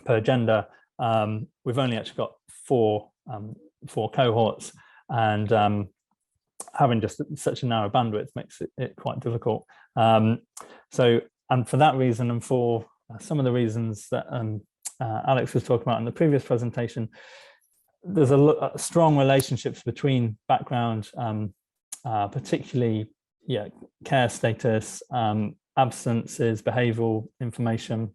per gender, we've only actually got four cohorts, and having just such a narrow bandwidth makes it quite difficult. And for that reason, and for some of the reasons that Alex was talking about in the previous presentation, there's a strong relationships between background, particularly care status, absences, behavioural information,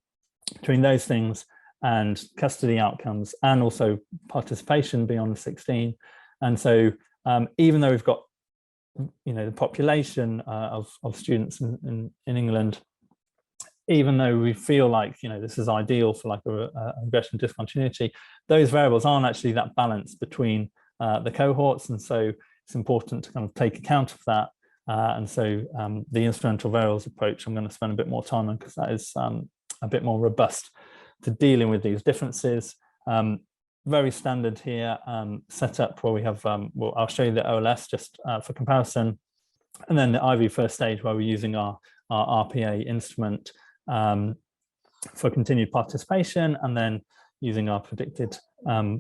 between those things and custody outcomes, and also participation beyond 16. And so even though we've got the population of students in England, even though we feel like this is ideal for like a regression discontinuity, those variables aren't actually that balanced between the cohorts, and so it's important to kind of take account of that. And so the instrumental variables approach I'm going to spend a bit more time on, because that is a bit more robust to dealing with these differences. Very standard here setup where we have, well, I'll show you the OLS just for comparison, and then the IV first stage where we're using our RPA instrument for continued participation, and then using our predicted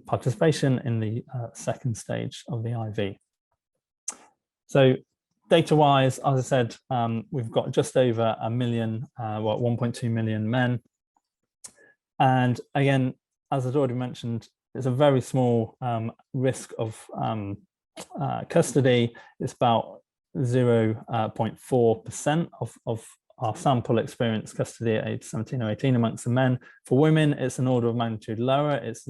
participation in the second stage of the IV. So data-wise, as I said, we've got just over 1 million, 1.2 million men. And again, as I'd already mentioned, it's a very small risk of custody. It's about 0.4% of our sample experience custody at age 17 or 18 amongst the men. For women, it's an order of magnitude lower. It's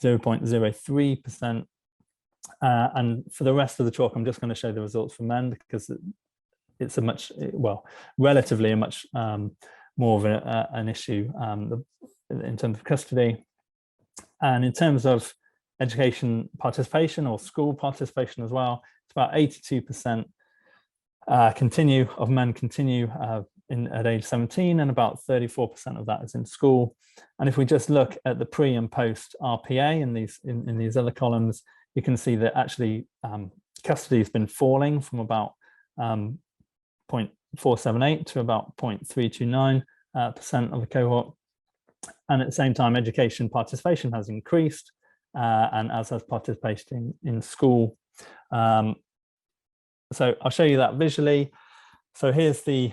0.03%. And for the rest of the talk, I'm just going to show the results for men, because it's a much, well, relatively a much more of an issue in terms of custody. And in terms of education participation or school participation as well, it's about 82% of men continue at age 17, and about 34% of that is in school. And if we just look at the pre and post RPA in these other columns, you can see that actually custody has been falling from about 0.478 to about 0.329% of the cohort. And at the same time, education participation has increased, and as has participation in school. So I'll show you that visually. So here's the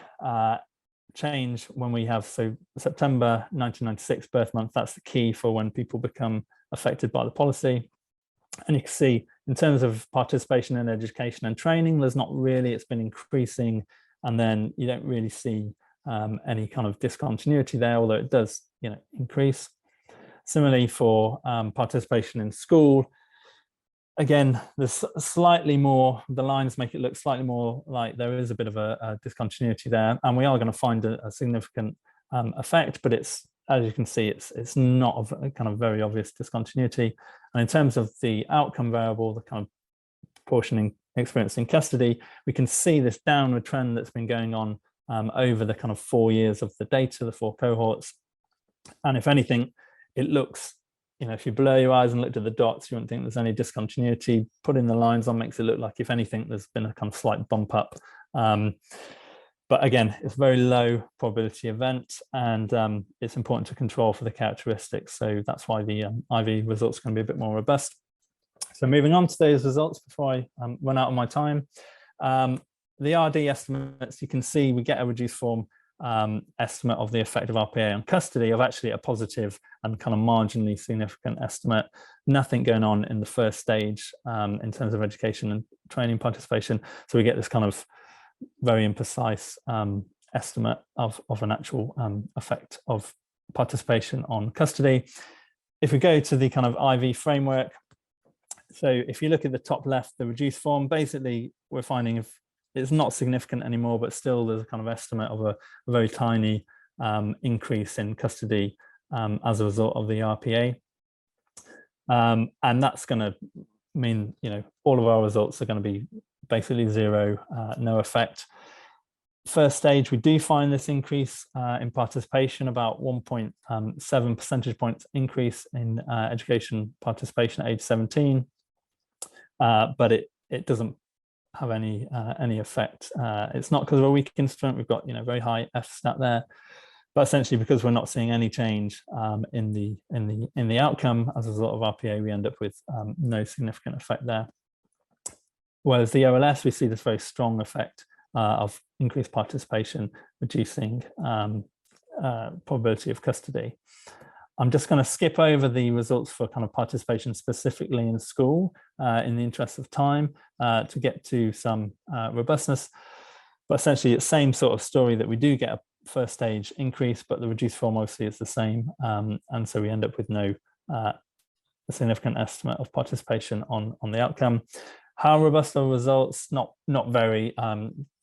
change when we have, so September 1996 birth month, that's the key for when people become affected by the policy. And you can see in terms of participation in education and training, there's not really, it's been increasing, and then you don't really see any kind of discontinuity there, although it does increase. Similarly for participation in school, again, there's slightly more, the lines make it look slightly more like there is a bit of a discontinuity there, and we are going to find a significant effect, but it's, as you can see, it's not a kind of very obvious discontinuity. And in terms of the outcome variable, the kind of proportion experienced in custody, we can see this downward trend that's been going on over the kind of 4 years of the data, the 4 cohorts. And if anything, it looks, if you blur your eyes and looked at the dots, you wouldn't think there's any discontinuity. Putting the lines on makes it look like, if anything, there's been a kind of slight bump up. But again, it's a very low probability event, and it's important to control for the characteristics. So that's why the IV results are going to be a bit more robust. So moving on to those results before I run out of my time. The RD estimates, you can see we get a reduced form estimate of the effect of RPA on custody of actually a positive and kind of marginally significant estimate. Nothing going on in the first stage in terms of education and training participation. So we get this kind of very imprecise estimate of an actual effect of participation on custody. If we go to the kind of IV framework, so if you look at the top left, the reduced form, basically we're finding if it's not significant anymore, but still there's a kind of estimate of a very tiny increase in custody as a result of the RPA. And that's going to mean, all of our results are going to be basically zero, no effect. first stage, we do find this increase in participation, about 1.7 percentage points increase in education participation at age 17, but it doesn't have any effect. It's not because of a weak instrument. We've got very high F stat there, but essentially because we're not seeing any change in the outcome as a result of RPA, we end up with no significant effect there. Whereas the OLS, we see this very strong effect of increased participation, reducing probability of custody. I'm just going to skip over the results for kind of participation specifically in school in the interest of time to get to some robustness. But essentially, it's the same sort of story that we do get a first stage increase, but the reduced form obviously is the same. And so we end up with no significant estimate of participation on the outcome. How robust are the results? Not very.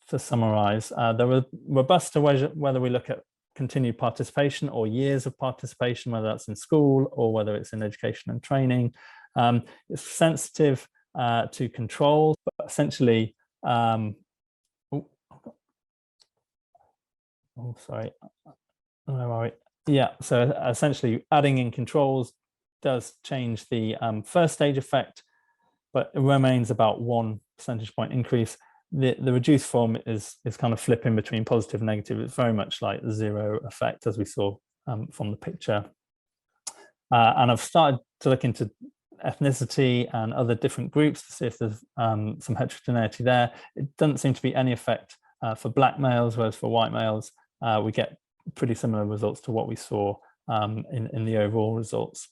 To summarize, they were robust to whether we look at continued participation or years of participation, whether that's in school or whether it's in education and training. It's sensitive to controls, but essentially, sorry, where are we? Yeah, so essentially adding in controls does change the first stage effect, but it remains about 1 percentage point increase. The reduced form is kind of flipping between positive and negative. It's very much like the zero effect, as we saw from the picture. And I've started to look into ethnicity and other different groups to see if there's some heterogeneity there. It doesn't seem to be any effect for black males, whereas for white males, we get pretty similar results to what we saw in the overall results.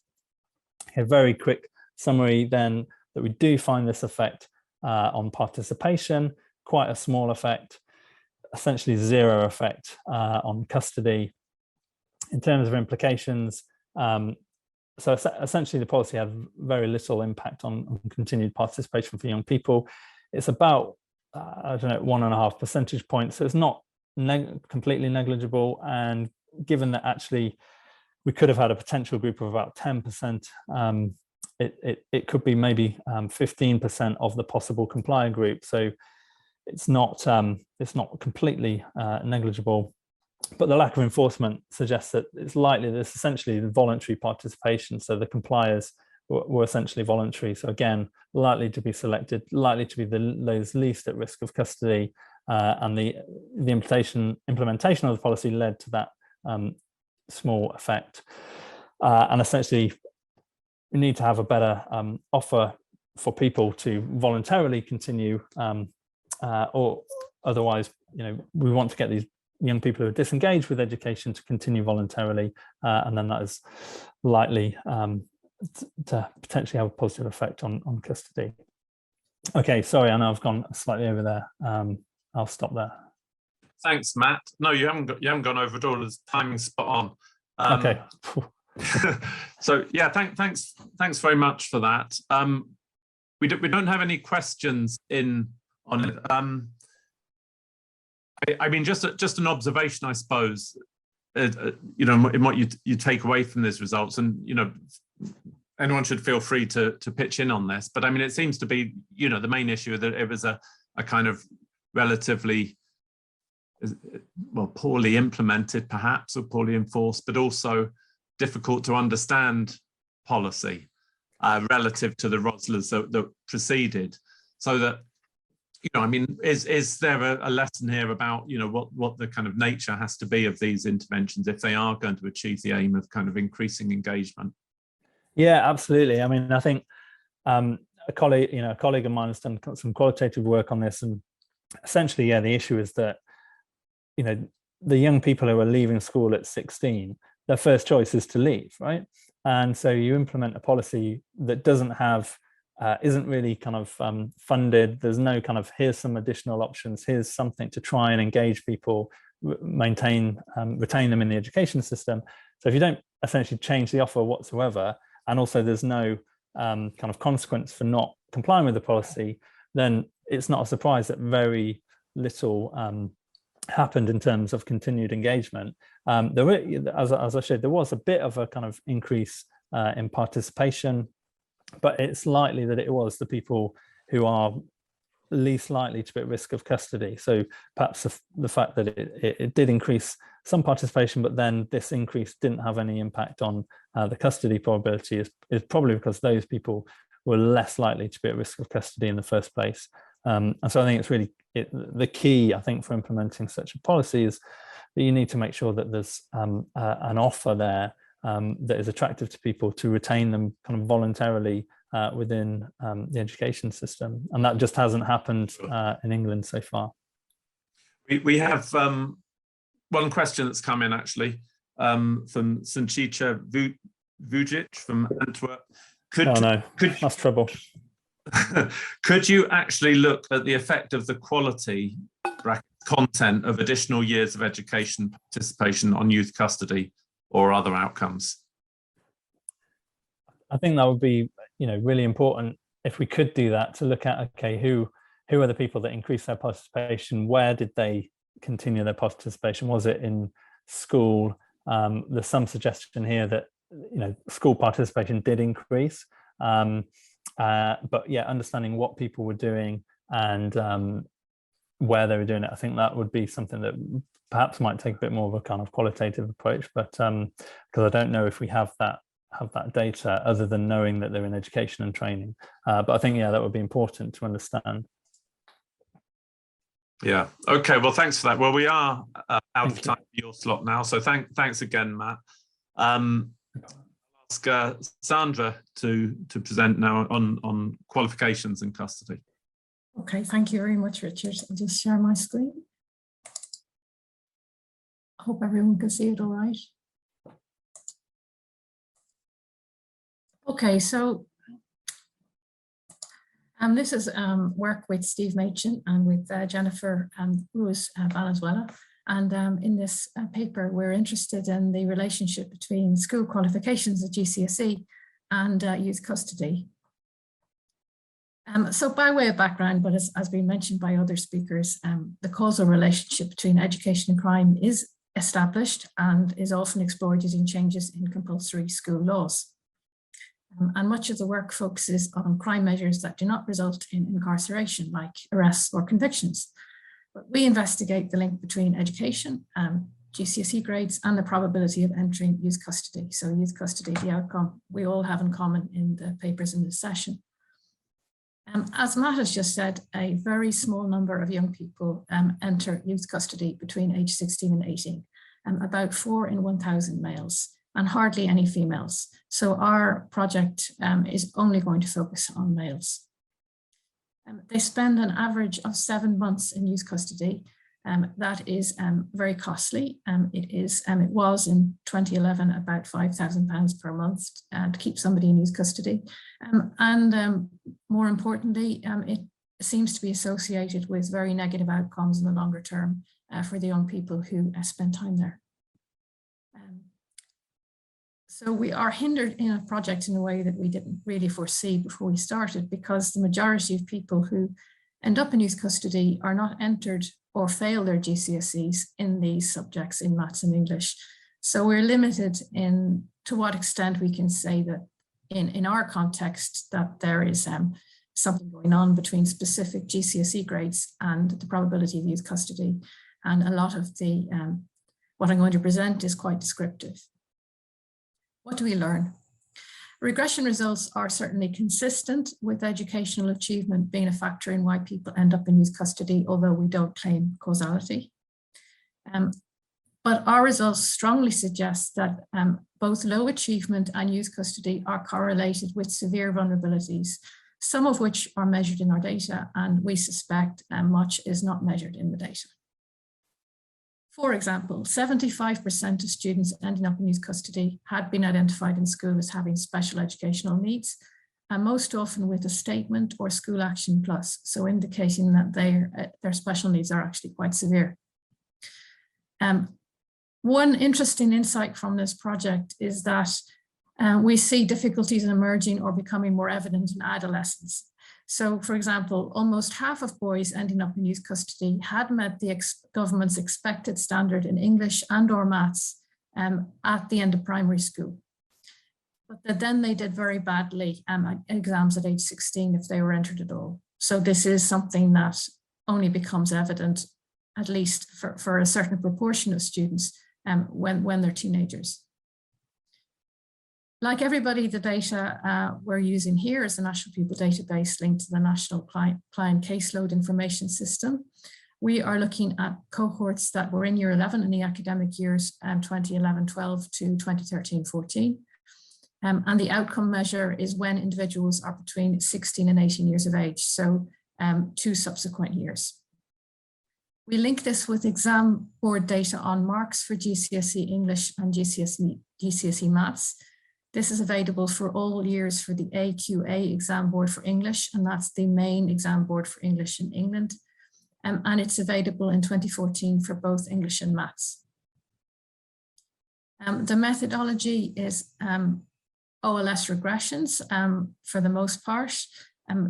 A very quick summary then, that we do find this effect on participation, quite a small effect, essentially zero effect on custody. In terms of implications, so essentially the policy had very little impact on continued participation for young people. It's about, I don't know, 1.5 percentage points. So it's not completely negligible. And given that actually we could have had a potential group of about 10%, it could be maybe 15% of the possible compliant group. So it's not completely negligible. But the lack of enforcement suggests that it's likely that it's essentially the voluntary participation. So the compliers were essentially voluntary. So again, likely to be selected, likely to be those least at risk of custody. And the implementation of the policy led to that small effect. And essentially, we need to have a better offer for people to voluntarily continue, or otherwise, we want to get these young people who are disengaged with education to continue voluntarily, and then that is likely to potentially have a positive effect on custody. Okay, sorry, I know I've gone slightly over there. I'll stop there. Thanks, Matt. No, you haven't gone over at all. The timing's spot on. Okay. So yeah, thanks very much for that. We don't have any questions on it. I mean, just an observation, I suppose. In what you take away from these results, and anyone should feel free to pitch in on this. But I mean, it seems to be the main issue that it was a kind of relatively poorly implemented, perhaps, or poorly enforced, but also difficult to understand policy relative to the ROSLAs that preceded. So that, I mean, is there a lesson here about, what the kind of nature has to be of these interventions if they are going to achieve the aim of kind of increasing engagement? Yeah, absolutely. I mean, I think a colleague of mine has done some qualitative work on this, and essentially, yeah, the issue is that, the young people who are leaving school at 16, their first choice is to leave, right? And so you implement a policy that doesn't have, isn't really kind of funded. There's no kind of, here's some additional options, here's something to try and engage people, retain them in the education system. So if you don't essentially change the offer whatsoever, and also there's no kind of consequence for not complying with the policy, then it's not a surprise that very little happened in terms of continued engagement. There were, as I showed, there was a bit of a kind of increase in participation, but it's likely that it was the people who are least likely to be at risk of custody. So perhaps the fact that it did increase some participation, but then this increase didn't have any impact on the custody probability is probably because those people were less likely to be at risk of custody in the first place. And so I think it's really the key, I think, for implementing such a policy is that you need to make sure that there's an offer there that is attractive to people to retain them kind of voluntarily within the education system. And that just hasn't happened in England so far. We have one question that's come in actually from Sanchicha Vujic from Antwerp. That's trouble. Could you actually look at the effect of the quality content of additional years of education participation on youth custody or other outcomes? I think that would be, really important if we could do that, to look at, okay, who are the people that increased their participation? Where did they continue their participation? Was it in school? There's some suggestion here that, school participation did increase. But yeah, understanding what people were doing and where they were doing it, I think that would be something that perhaps might take a bit more of a kind of qualitative approach, but because I don't know if we have that data other than knowing that they're in education and training. But I think, yeah, that would be important to understand. Yeah. Okay. Well, thanks for that. Well, we are out of time for your slot now. So thanks again, Matt. I'll ask Sandra to present now on qualifications in custody. Okay, thank you very much, Richard. I'll just share my screen. I hope everyone can see it all right. Okay, so this is work with Steve Machin and with Jennifer Ruiz Valenzuela. And in this paper, we're interested in the relationship between school qualifications at GCSE and youth custody. So by way of background, but as been mentioned by other speakers, the causal relationship between education and crime is established and is often explored using changes in compulsory school laws. And much of the work focuses on crime measures that do not result in incarceration, like arrests or convictions. But we investigate the link between education, GCSE grades, and the probability of entering youth custody. So youth custody, the outcome we all have in common in the papers in this session. As Matt has just said, a very small number of young people enter youth custody between age 16 and 18, about 4 in 1,000 males, and hardly any females. So our project is only going to focus on males. They spend an average of 7 months in youth custody. That is very costly. It was in 2011 about £5,000 per month to keep somebody in youth custody. More importantly, it seems to be associated with very negative outcomes in the longer term for the young people who spend time there. So we are hindered in a project in a way that we didn't really foresee before we started, because the majority of people who end up in youth custody are not entered or fail their GCSEs in these subjects in maths and English. So we're limited in to what extent we can say that in our context that there is something going on between specific GCSE grades and the probability of youth custody. And a lot of the what I'm going to present is quite descriptive. What do we learn? Regression results are certainly consistent with educational achievement being a factor in why people end up in youth custody, although we don't claim causality. But our results strongly suggest that both low achievement and youth custody are correlated with severe vulnerabilities, some of which are measured in our data, and we suspect much is not measured in the data. For example, 75% of students ending up in youth custody had been identified in school as having special educational needs, and most often with a statement or school action plus, so indicating that their special needs are actually quite severe. One interesting insight from this project is that we see difficulties in emerging or becoming more evident in adolescence. So, for example, almost half of boys ending up in youth custody had met the government's expected standard in English and/or maths at the end of primary school. But then they did very badly at exams at age 16 if they were entered at all. So this is something that only becomes evident, at least for a certain proportion of students, when they're teenagers. Like everybody, the data we're using here is the National Pupil Database linked to the National Client Caseload Information System. We are looking at cohorts that were in year 11 in the academic years 2011-12 to 2013-14. And the outcome measure is when individuals are between 16 and 18 years of age, so 2 subsequent years. We link this with exam board data on marks for GCSE English and GCSE Maths. This is available for all years for the AQA exam board for English, and that's the main exam board for English in England. And it's available in 2014 for both English and Maths. The methodology is OLS regressions for the most part,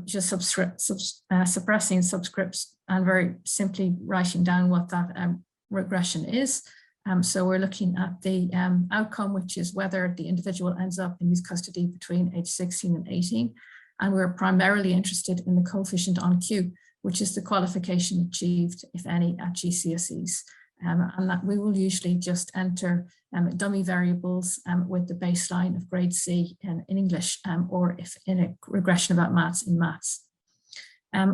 just suppressing subscripts and very simply writing down what that regression is. So we're looking at the outcome, which is whether the individual ends up in youth custody between age 16 and 18. And we're primarily interested in the coefficient on Q, which is the qualification achieved, if any, at GCSEs. And that we will usually just enter dummy variables with the baseline of grade C in English, or if in a regression about maths, in maths.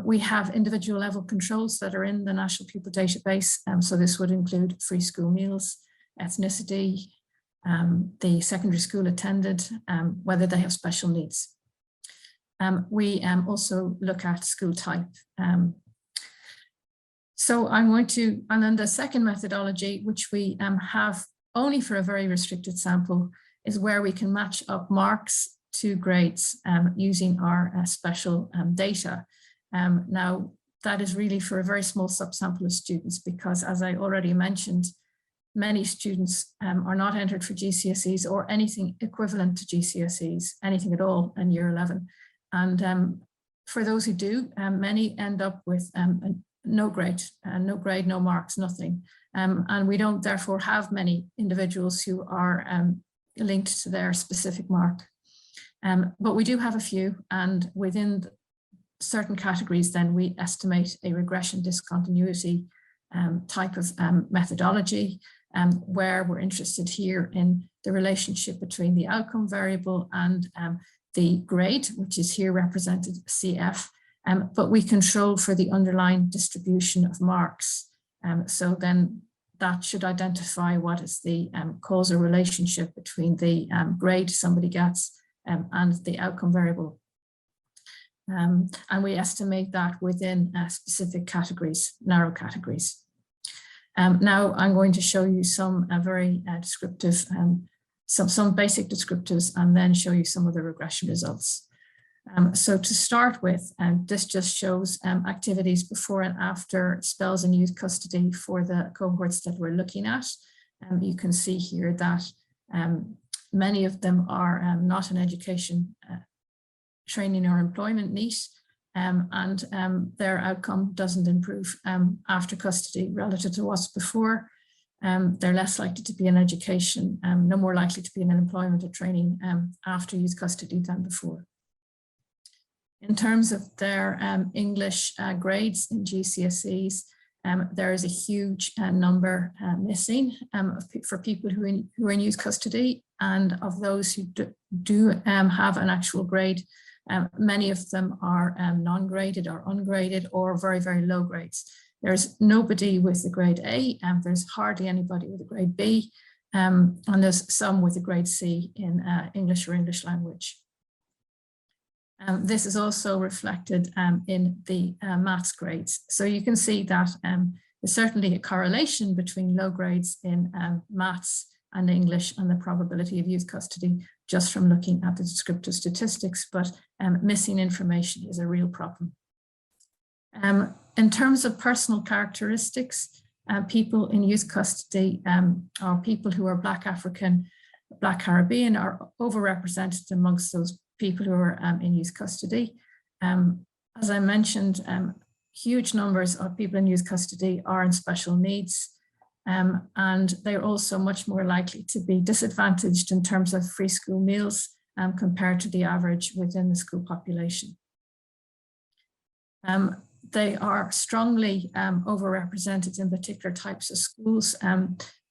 We have individual level controls that are in the National Pupil Database. So this would include free school meals, ethnicity, the secondary school attended, whether they have special needs. We also look at school type. So I'm going to, and then the second methodology, which we have only for a very restricted sample, is where we can match up marks to grades using our special data. Now, that is really for a very small subsample of students, because as I already mentioned, many students are not entered for GCSEs or anything equivalent to GCSEs, anything at all in year 11. And for those who do, many end up with no grade, no marks, nothing. And we don't therefore have many individuals who are linked to their specific mark. But we do have a few, and within certain categories, then we estimate a regression discontinuity type of methodology, where we're interested here in the relationship between the outcome variable and the grade, which is here represented CF, but we control for the underlying distribution of marks. So then that should identify what is the causal relationship between the grade somebody gets and the outcome variable. And we estimate that within specific categories, narrow categories. Now I'm going to show you some very descriptive, some basic descriptives, and then show you some of the regression results. So to start with, this just shows activities before and after spells in youth custody for the cohorts that we're looking at. You can see here that many of them are not in education, training or employment NEET, and their outcome doesn't improve after custody relative to what's before. They're less likely to be in education, no more likely to be in employment or training after youth custody than before. In terms of their English grades in GCSEs, there is a huge number missing for people who are in youth custody, and of those who do have an actual grade, many of them are non-graded or ungraded or very, very low grades. There's nobody with a grade A, and there's hardly anybody with a grade B, and there's some with a grade C in English or English language. This is also reflected in the maths grades. So you can see that there's certainly a correlation between low grades in maths and English and the probability of youth custody just from looking at the descriptive statistics, but missing information is a real problem. In terms of personal characteristics, people in youth custody or people who are Black African, Black Caribbean are overrepresented amongst those people who are in youth custody. As I mentioned, huge numbers of people in youth custody are in special needs, and they're also much more likely to be disadvantaged in terms of free school meals compared to the average within the school population. They are strongly overrepresented in particular types of schools.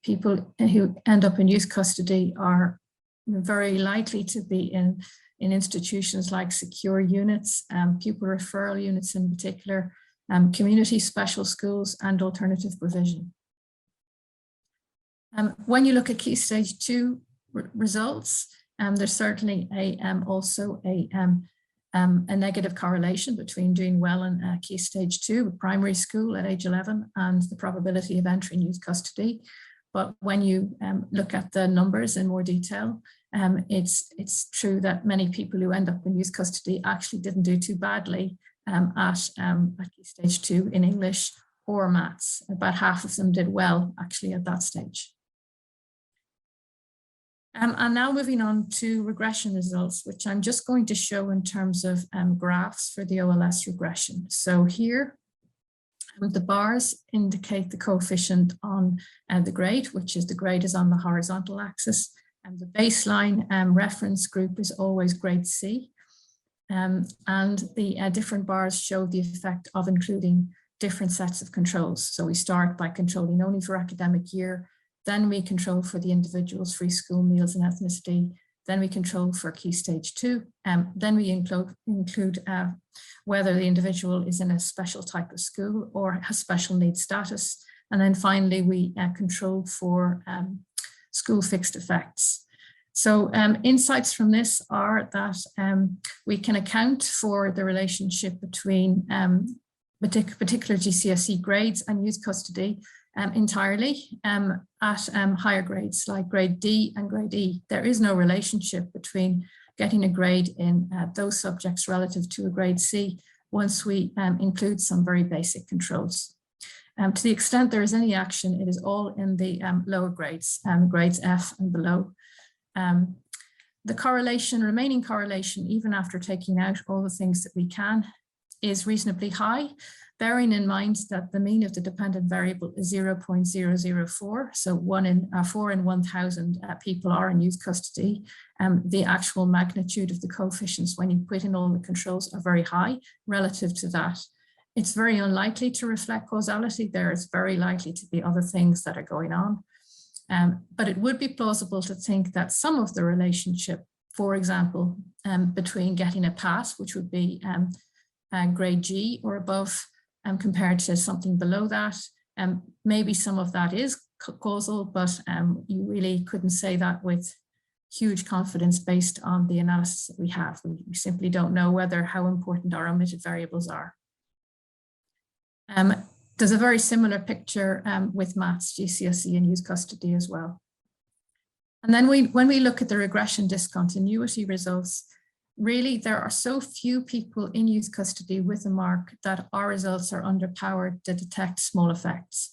People who end up in youth custody are very likely to be in institutions like secure units, pupil referral units in particular, community special schools and alternative provision. When you look at Key Stage 2 results, there's certainly also a negative correlation between doing well in Key Stage 2, primary school at age 11, and the probability of entering youth custody. But when you look at the numbers in more detail, it's true that many people who end up in youth custody actually didn't do too badly at Key Stage 2 in English or maths. About half of them did well actually at that stage. And now moving on to regression results, which I'm just going to show in terms of graphs for the OLS regression. So here, the bars indicate the coefficient on the grade, which is the grade is on the horizontal axis. And the baseline reference group is always grade C. And the different bars show the effect of including different sets of controls. So we start by controlling only for academic year, then we control for the individual's free school meals and ethnicity, then we control for Key Stage 2, then we include whether the individual is in a special type of school or has special needs status, and then finally we control for school fixed effects. So insights from this are that we can account for the relationship between particular GCSE grades and youth custody entirely at higher grades like grade D and grade E. There is no relationship between getting a grade in those subjects relative to a grade C once we include some very basic controls. To the extent there is any action, it is all in the lower grades, grades F and below. The correlation, remaining correlation, even after taking out all the things that we can, is reasonably high, bearing in mind that the mean of the dependent variable is 0.004. So 4 in 1,000 people are in youth custody. The actual magnitude of the coefficients when you put in all the controls are very high relative to that. It's very unlikely to reflect causality. There is very likely to be other things that are going on. But it would be plausible to think that some of the relationship, for example, between getting a pass, which would be grade G or above, compared to something below that, maybe some of that is causal, but you really couldn't say that with huge confidence based on the analysis that we have. We simply don't know how important our omitted variables are. There's a very similar picture with maths, GCSE and youth custody as well. And then when we look at the regression discontinuity results, really there are so few people in youth custody with a mark that our results are underpowered to detect small effects.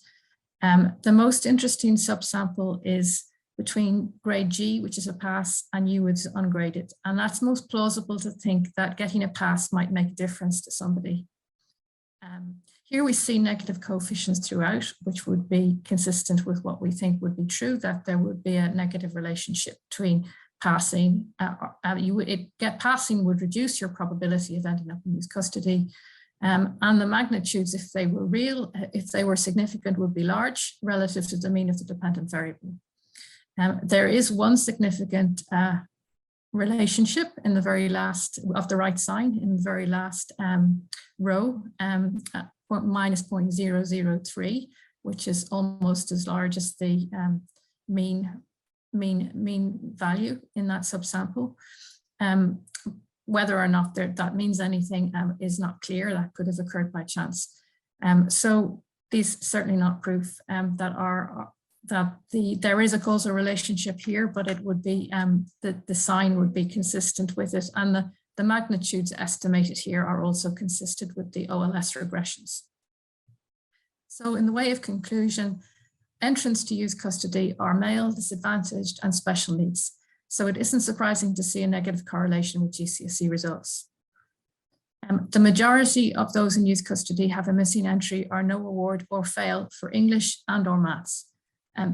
The most interesting subsample is between grade G, which is a pass, and U, which is ungraded. And that's most plausible to think that getting a pass might make a difference to somebody. Here we see negative coefficients throughout, which would be consistent with what we think would be true, that there would be a negative relationship between passing. Passing would reduce your probability of ending up in youth custody. And the magnitudes, if they were real, if they were significant, would be large relative to the mean of the dependent variable. There is one significant relationship in the very last of the right sign in the very last row, minus 0.003, which is almost as large as the mean value in that subsample. Whether or not that means anything is not clear. That could have occurred by chance. So these certainly not proof that there is a causal relationship here, but it would be the sign would be consistent with it, and the magnitudes estimated here are also consistent with the OLS regressions. So in the way of conclusion, entrants to youth custody are male, disadvantaged, and special needs. So it isn't surprising to see a negative correlation with GCSE results. The majority of those in youth custody have a missing entry or no award or fail for English and or maths,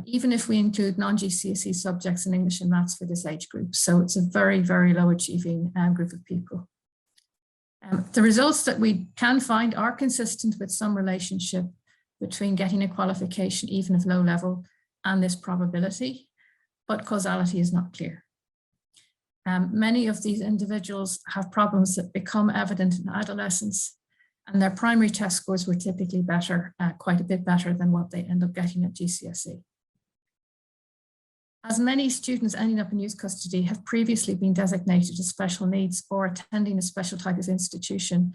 even if we include non-GCSE subjects in English and maths for this age group. So it's a very, very low achieving group of people. The results that we can find are consistent with some relationship between getting a qualification, even if low level, and this probability, but causality is not clear. Many of these individuals have problems that become evident in adolescence, and their primary test scores were typically better, quite a bit better than what they end up getting at GCSE. As many students ending up in youth custody have previously been designated as special needs or attending a special type of institution,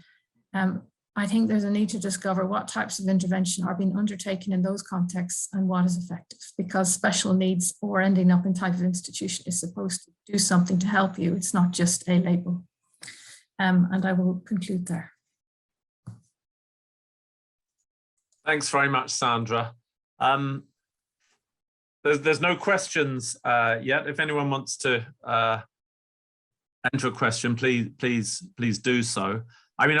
I think there's a need to discover what types of intervention are being undertaken in those contexts and what is effective, because special needs or ending up in type of institution is supposed to do something to help you. It's not just a label. And I will conclude there. Thanks very much, Sandra. There's no questions yet. If anyone wants to enter a question, please do so. I mean,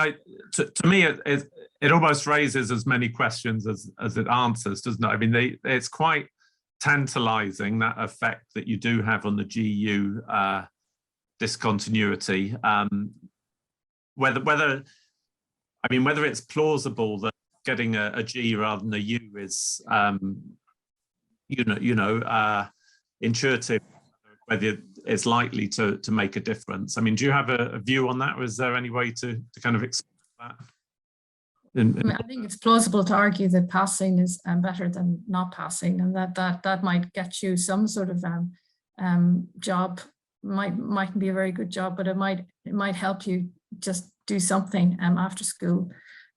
to me, it almost raises as many questions as it answers, doesn't it? I mean, it's quite tantalizing, that effect that you do have on the GU discontinuity. Whether it's plausible that getting a G rather than a U is intuitive, whether it's likely to make a difference. I mean, do you have a view on that, or is there any way to kind of explain that? I think it's plausible to argue that passing is better than not passing, and that might get you some sort of job. Mightn't be a very good job, but it might help you just do something after school,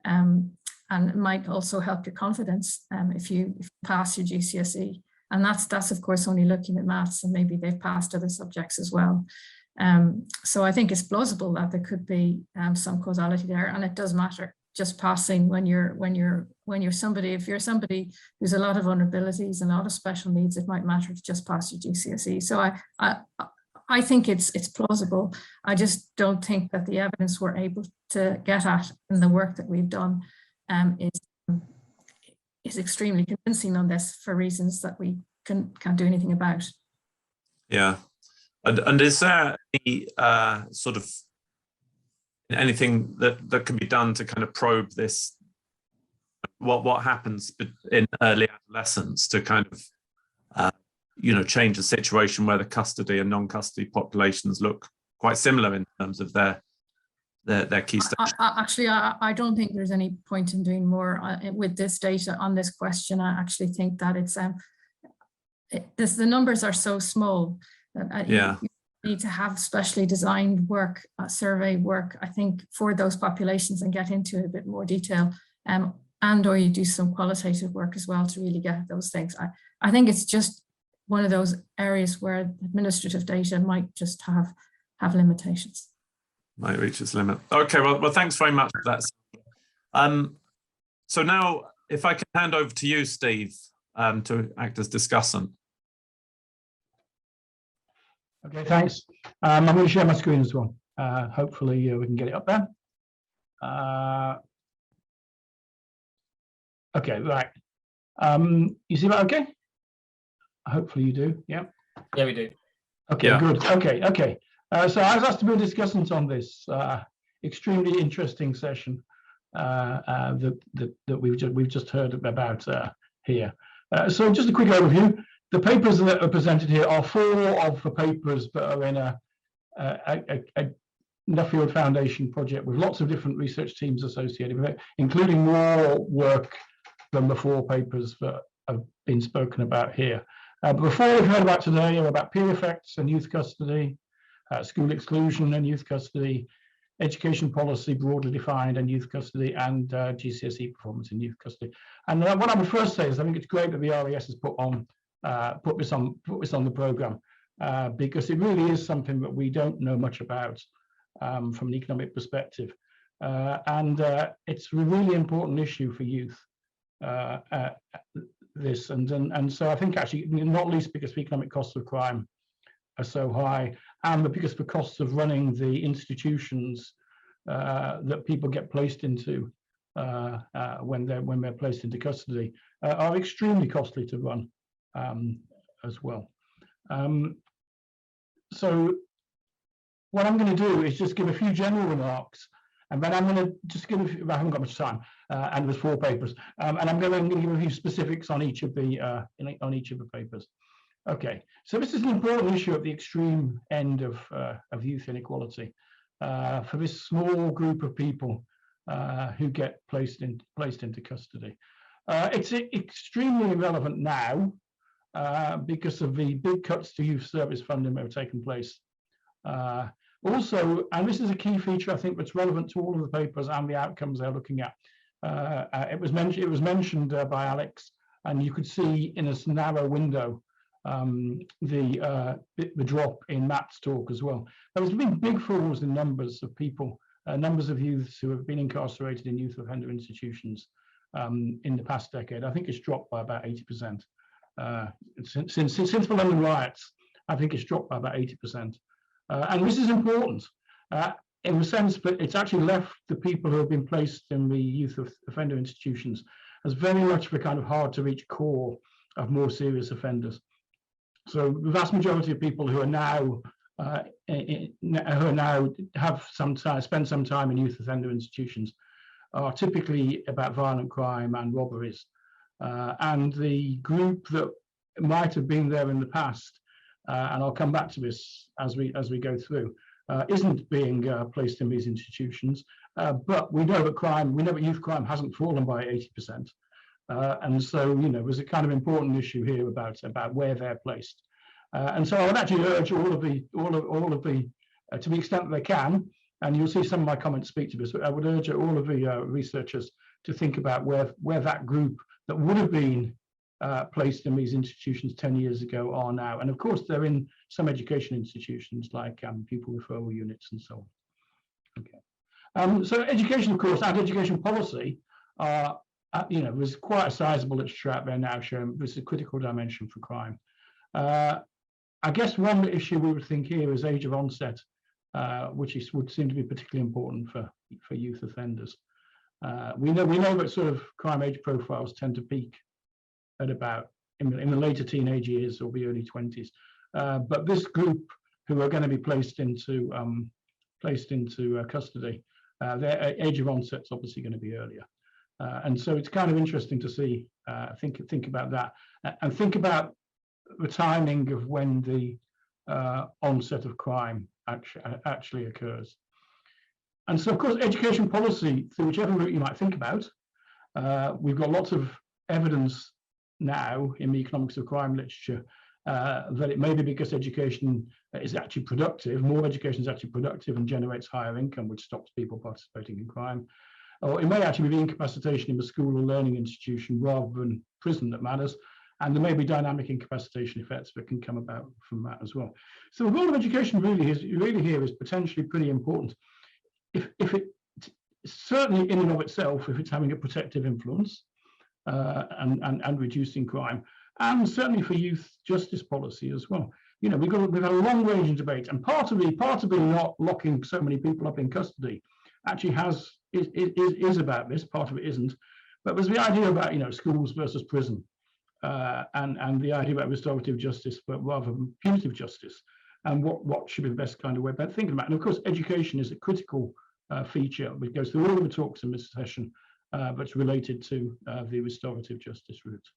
and it might also help your confidence if you pass your GCSE. And that's of course only looking at maths, and maybe they've passed other subjects as well. So I think it's plausible that there could be some causality there, and it does matter. Just passing when you're somebody, if you're somebody who's a lot of vulnerabilities and a lot of special needs, it might matter to just pass your GCSE. So I think it's plausible. I just don't think that the evidence we're able to get at in the work that we've done is extremely convincing on this, for reasons that we can't do anything about. Yeah, and is there any sort of anything that can be done to kind of probe this? What happens in early adolescence to kind of change the situation where the custody and non-custody populations look quite similar in terms of their key stage? Actually, I don't think there's any point in doing more with this data on this question. I actually think that the numbers are so small that you need to have specially designed work, survey work, I think, for those populations, and get into a bit more detail, or you do some qualitative work as well to really get at those things. I think it's just one of those areas where administrative data might just have limitations. Might reach its limit. Okay, well, thanks very much for that. So now, if I can hand over to you, Steve, to act as discussant. Okay, thanks. I'm going to share my screen as well. Hopefully we can get it up there. Okay, right. You see that okay? Hopefully you do, yeah? Yeah, we do. Okay, yeah. Good, okay. So I was asked to be a discussant on this extremely interesting session that we've just heard about here. So just a quick overview. The papers that are presented here are 4 of the papers that are in a Nuffield Foundation project with lots of different research teams associated with it, including more work than the 4 papers that have been spoken about here. But the 4 we've heard about today are about peer effects and youth custody, school exclusion and youth custody, education policy broadly defined and youth custody, and GCSE performance in youth custody. And what I would first say is I think it's great that the RES has put this on the programme, because it really is something that we don't know much about from an economic perspective, and it's a really important issue for youth. This and so I think actually, not least because the economic costs of crime are so high, and because the costs of running the institutions that people get placed into when they're placed into custody are extremely costly to run as well. So what I'm going to do is just give a few general remarks And then I'm going to just give, I haven't got much time, and there's 4 papers, and I'm going to give a few specifics on each of the papers. Okay, so this is an important issue at the extreme end of youth inequality for this small group of people who get placed into custody. It's extremely relevant now because of the big cuts to youth service funding that have taken place. Also, and this is a key feature, I think, that's relevant to all of the papers and the outcomes they're looking at. It was mentioned by Alex, and you could see in a narrow window the drop in Matt's talk as well. There has been big falls in numbers of people, numbers of youths who have been incarcerated in youth offender institutions in the past decade. I think it's dropped by about 80%. Since the London riots, I think it's dropped by about 80%. And this is important in the sense that it's actually left the people who have been placed in the youth offender institutions as very much the kind of hard to reach core of more serious offenders. So the vast majority of people who are now spend some time in youth offender institutions are typically about violent crime and robberies. And the group that might have been there in the past, and I'll come back to this as we go through, isn't being placed in these institutions. But we know that youth crime hasn't fallen by 80%. And so, there's a kind of important issue here about where they're placed. And so I would actually urge all of the, to the extent that they can, and you'll see some of my comments speak to this, I would urge all of the researchers to think about where that group that would have been placed in these institutions 10 years ago are now. And of course, they're in some education institutions like pupil referral units and so on. Okay. So education, of course, and education policy are, there's quite a sizable literature out there now showing this is a critical dimension for crime. I guess one issue we would think here is age of onset, which would seem to be particularly important for youth offenders. We know that sort of crime age profiles tend to peak at about in the later teenage years or the early 20s. But this group who are going to be placed into custody, their age of onset is obviously going to be earlier. And so it's kind of interesting to see, think about that, and think about the timing of when the onset of crime actually occurs. And so, of course, education policy, through whichever route you might think about, we've got lots of evidence now in the economics of crime literature that it may be because education is actually productive, more education is actually productive and generates higher income, which stops people participating in crime. Or it may actually be the incapacitation in the school or learning institution rather than prison that matters. And there may be dynamic incapacitation effects that can come about from that as well. So the role of education really here is potentially pretty important. If it certainly in and of itself, if it's having a protective influence and reducing crime, and certainly for youth justice policy as well. We've had a long range of debate, and part of the not locking so many people up in custody actually is about this. Part of it isn't, but there's the idea about schools versus prison. And the idea about restorative justice, but rather than punitive justice, and what should be the best kind of way about thinking about it. And of course, education is a critical feature which goes through all of the talks in this session, that's related to the restorative justice route.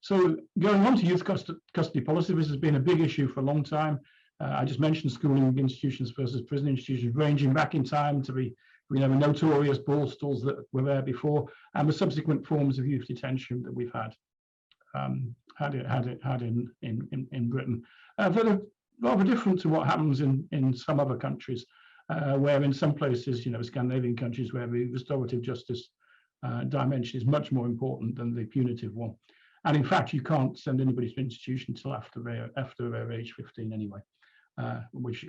So going on to youth custody policy, this has been a big issue for a long time. I just mentioned schooling institutions versus prison institutions, ranging back in time to the notorious ball stalls that were there before, and the subsequent forms of youth detention that we've had in Britain, that are rather different to what happens in some other countries, where in some places, Scandinavian countries, where the restorative justice dimension is much more important than the punitive one. And in fact, you can't send anybody to institution until after they're age 15 anyway, which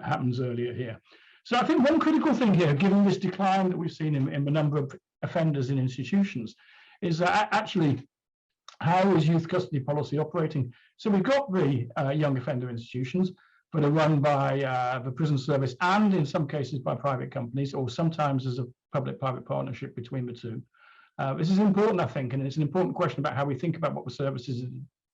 happens earlier here. So I think one critical thing here, given this decline that we've seen in the number of offenders in institutions, is actually how is youth custody policy operating? So we've got the young offender institutions that are run by the prison service and in some cases by private companies, or sometimes as a public-private partnership between the two. This is important, I think, and it's an important question about how we think about what the services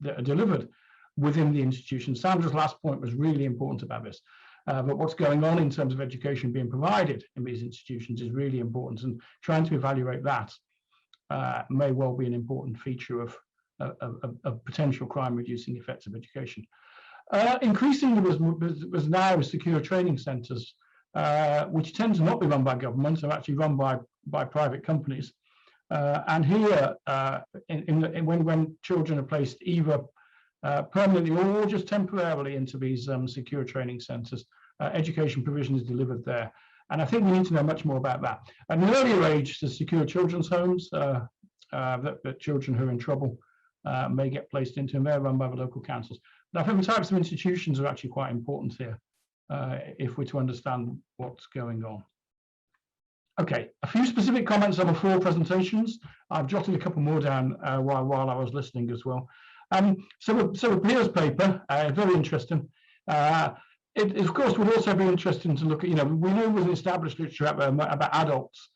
that are delivered within the institution. Sandra's last point was really important about this. but what's going on in terms of education being provided in these institutions is really important, and trying to evaluate that may well be an important feature of potential crime reducing effects of education. Increasingly was now secure training centres, which tend to not be run by governments, are actually run by private companies. And here, when children are placed either permanently or just temporarily into these secure training centres, education provision is delivered there. And I think we need to know much more about that. At an earlier age, the secure children's homes that children who are in trouble may get placed into, and they're run by the local councils. But I think the types of institutions are actually quite important here if we're to understand what's going on. Okay, a few specific comments on the 4 presentations. I've jotted a couple more down while I was listening as well. So the Piers paper, very interesting. It of course would also be interesting to look at, we know there's an established literature about adults,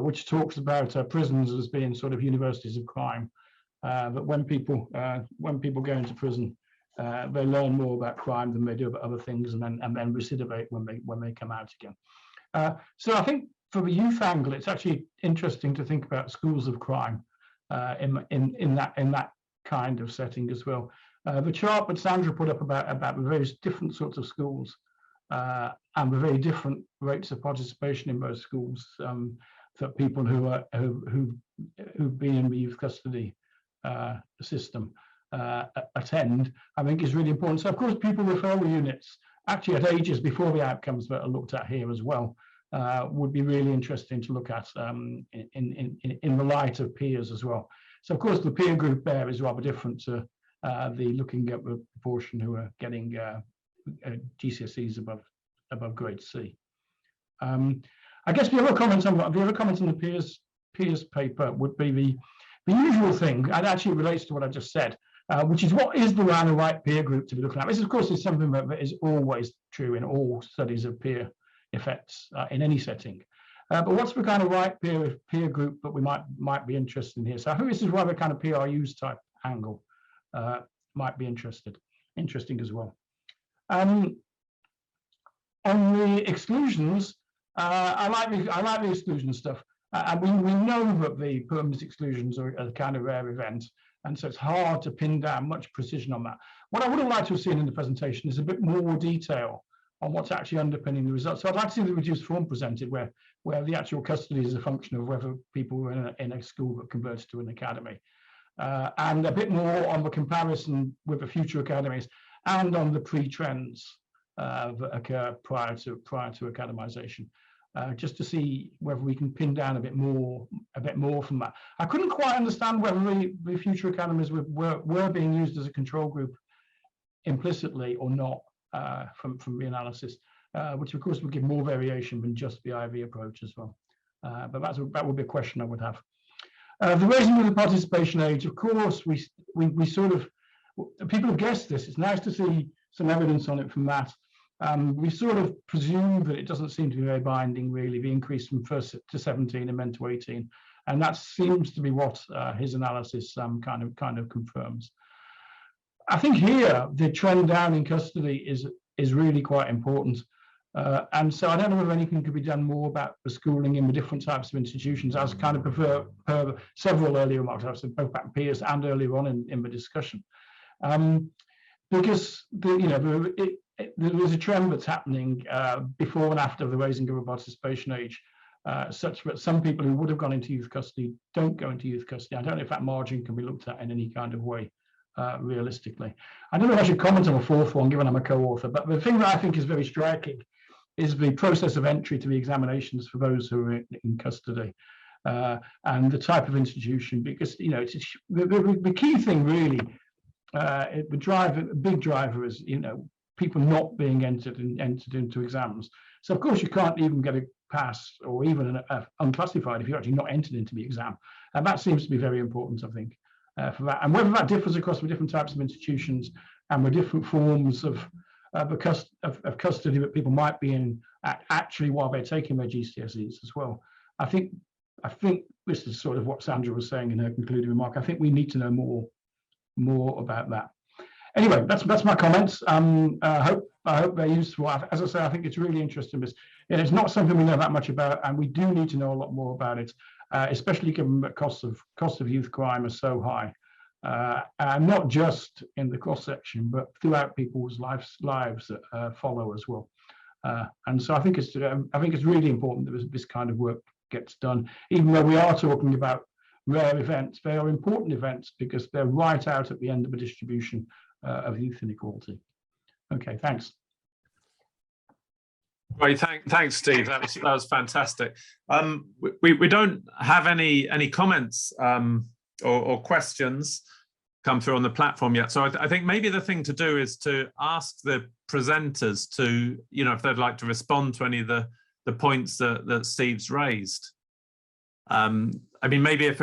which talks about prisons as being sort of universities of crime. But when people go into prison, they learn more about crime than they do about other things, and then recidivate when they come out again. So I think for the youth angle, it's actually interesting to think about schools of crime in that kind of setting as well. The chart that Sandra put up about the various different sorts of schools and the very different rates of participation in those schools for people who've been in the youth custody system attend, I think is really important. So of course, pupil referral units, actually at ages before the outcomes that are looked at here as well, would be really interesting to look at in the light of peers as well. So of course, the peer group there is rather different to the looking at the proportion who are getting GCSEs above grade C. I guess the other comment on the peers paper would be the usual thing, and actually relates to what I just said, which is what is the right peer group to be looking at. This, of course, is something that is always true in all studies of peer effects in any setting. But what's the kind of right peer group that we might be interested in here? So I think this is why the kind of PRU's type angle might be interesting as well. On the exclusions, I like the exclusion stuff. And we know that the permanent exclusions are a kind of rare event, and so it's hard to pin down much precision on that. What I would have liked to have seen in the presentation is a bit more detail on what's actually underpinning the results. So I'd like to see the reduced form presented where the actual custody is a function of whether people were in a school that converts to an academy. And a bit more on the comparison with the future academies and on the pre-trends that occur prior to academisation. Just to see whether we can pin down a bit more from that. I couldn't quite understand whether the future academies were being used as a control group implicitly or not from the analysis, which of course would give more variation than just the IV approach as well. But that would be a question I would have. The raising of the participation age, of course, we sort of, people have guessed this. It's nice to see some evidence on it from that. We sort of presume that it doesn't seem to be very binding, really, the increase from first to 17 and then to 18. And that seems to be what his analysis kind of confirms. I think here, the trend down in custody is really quite important. And so I don't know if anything could be done more about the schooling in the different types of institutions, as kind of per several earlier remarks, I've said both back Piers and earlier on in the discussion. Because there is a trend that's happening before and after the raising of a participation age, such that some people who would have gone into youth custody don't go into youth custody. I don't know if that margin can be looked at in any kind of way realistically. I don't know if I should comment on the 4th one, given I'm a co-author, but the thing that I think is very striking is the process of entry to the examinations for those who are in custody and the type of institution, because the key thing really, the big driver is people not being entered into exams. So of course you can't even get a pass or even unclassified if you're actually not entered into the exam, and that seems to be very important, I think, for that. And whether that differs across the different types of institutions and the different forms of custody that people might be in actually while they're taking their GCSEs as well. I think this is sort of what Sandra was saying in her concluding remark. I think we need to know more about that. Anyway, that's my comments. I hope they're useful. As I say, I think it's really interesting. Because it's not something we know that much about, and we do need to know a lot more about it, especially given that cost of youth crime is so high, and not just in the cross section, but throughout people's lives that follow as well. And so I think it's really important that this kind of work gets done, even though we are talking about rare events. They are important events because they're right out at the end of the distribution of youth inequality. Okay, thanks. Great, thanks, Steve. That was fantastic. We don't have any comments or questions come through on the platform yet. So I think maybe the thing to do is to ask the presenters to, if they'd like to respond to any of the points that Steve's raised. I mean, maybe if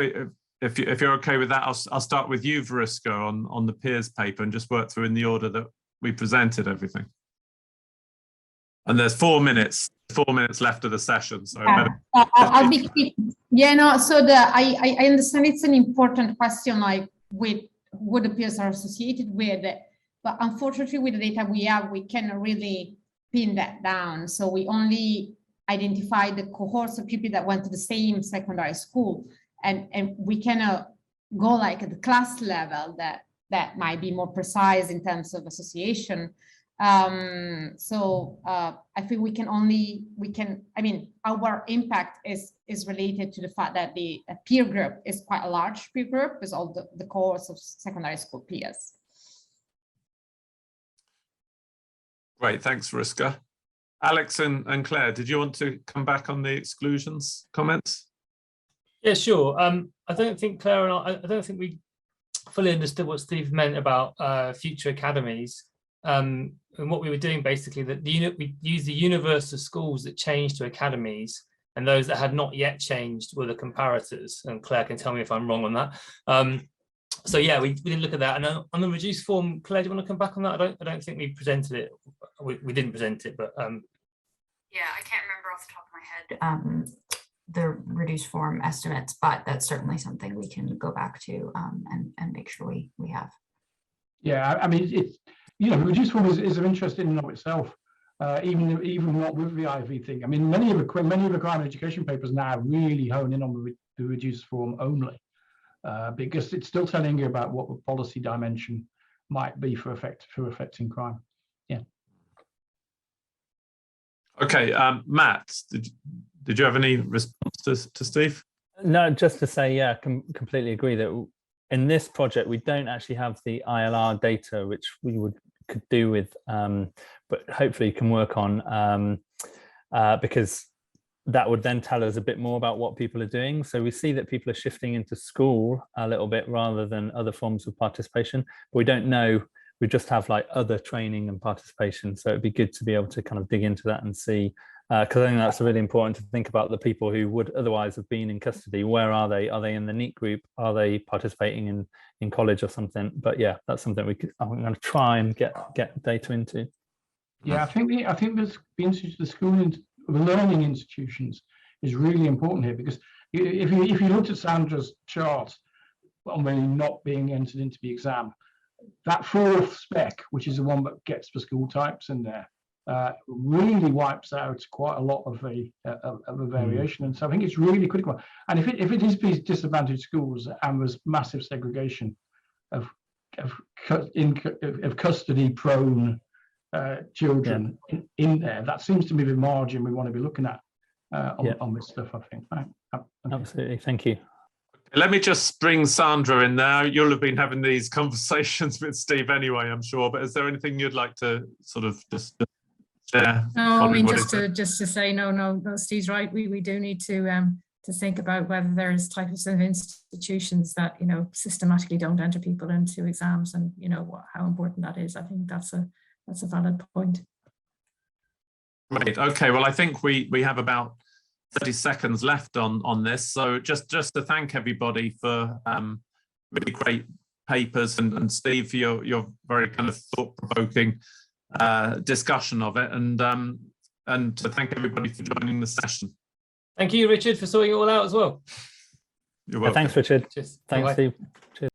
you're okay with that, I'll start with you, Veriska, on the peers paper and just work through in the order that we presented everything. And there's 4 minutes left of the session. So I'll be quick. Yeah, no, so I understand it's an important question, like with what the peers are associated with, but unfortunately with the data we have, we cannot really pin that down. So we only identify the cohorts of people that went to the same secondary school, and we cannot go like at the class level that might be more precise in terms of association. So I think our impact is related to the fact that the peer group is quite a large peer group with all the cohorts of secondary school peers. Great, thanks, Veriska. Alex and Claire, did you want to come back on the exclusions comments? Yeah, sure. I don't think Claire and I don't think we fully understood what Steve meant about future academies. And what we were doing basically, that we used the universe of schools that changed to academies, and those that had not yet changed were the comparators. And Claire can tell me if I'm wrong on that. So yeah, we didn't look at that. And on the reduced form, Claire, do you want to come back on that? I don't think we presented it. We didn't present it, but yeah, I can't remember off the top of my head the reduced form estimates, but that's certainly something we can go back to and make sure we have. Yeah, I mean, it's, the reduced form is of interest in and of itself, even not with the IV thing. I mean, many of the crime education papers now really hone in on the reduced form only, because it's still telling you about what the policy dimension might be for affecting crime. Yeah. Okay, Matt, did you have any response to Steve? No, just to say, yeah, completely agree that in this project, we don't actually have the ILR data, which we could do with, but hopefully can work on, because that would then tell us a bit more about what people are doing. So we see that people are shifting into school a little bit rather than other forms of participation, but we don't know. We just have like other training and participation. So it'd be good to be able to kind of dig into that and see, because I think that's really important to think about the people who would otherwise have been in custody. Where are they? Are they in the NEET group? Are they participating in college or something? But yeah, that's something I'm going to try and get data into. Yeah, I think the learning institutions is really important here, because if you looked at Sandra's chart on when not being entered into the exam, that fourth spec, which is the one that gets the school types in there, really wipes out quite a lot of the variation. And so I think it's really critical. And if it is these disadvantaged schools and there's massive segregation of custody prone children in there, that seems to be the margin we want to be looking at on this stuff, I think. Right. Okay. Absolutely, thank you. Let me just bring Sandra in now. You'll have been having these conversations with Steve anyway, I'm sure, but is there anything you'd like to sort of just share? No, I mean, just to say, no, Steve's right. We do need to think about whether there's types of institutions that, systematically don't enter people into exams, and, how important that is. I think that's a valid point. Right, okay, well, I think we have about 30 seconds left on this. So just to thank everybody for really great papers, and Steve for your very kind of thought-provoking discussion of it, and to thank everybody for joining the session. Thank you, Richard, for sorting it all out as well. You're welcome. Thanks, Richard. Cheers. Thanks, Bye-bye. Steve. Cheers.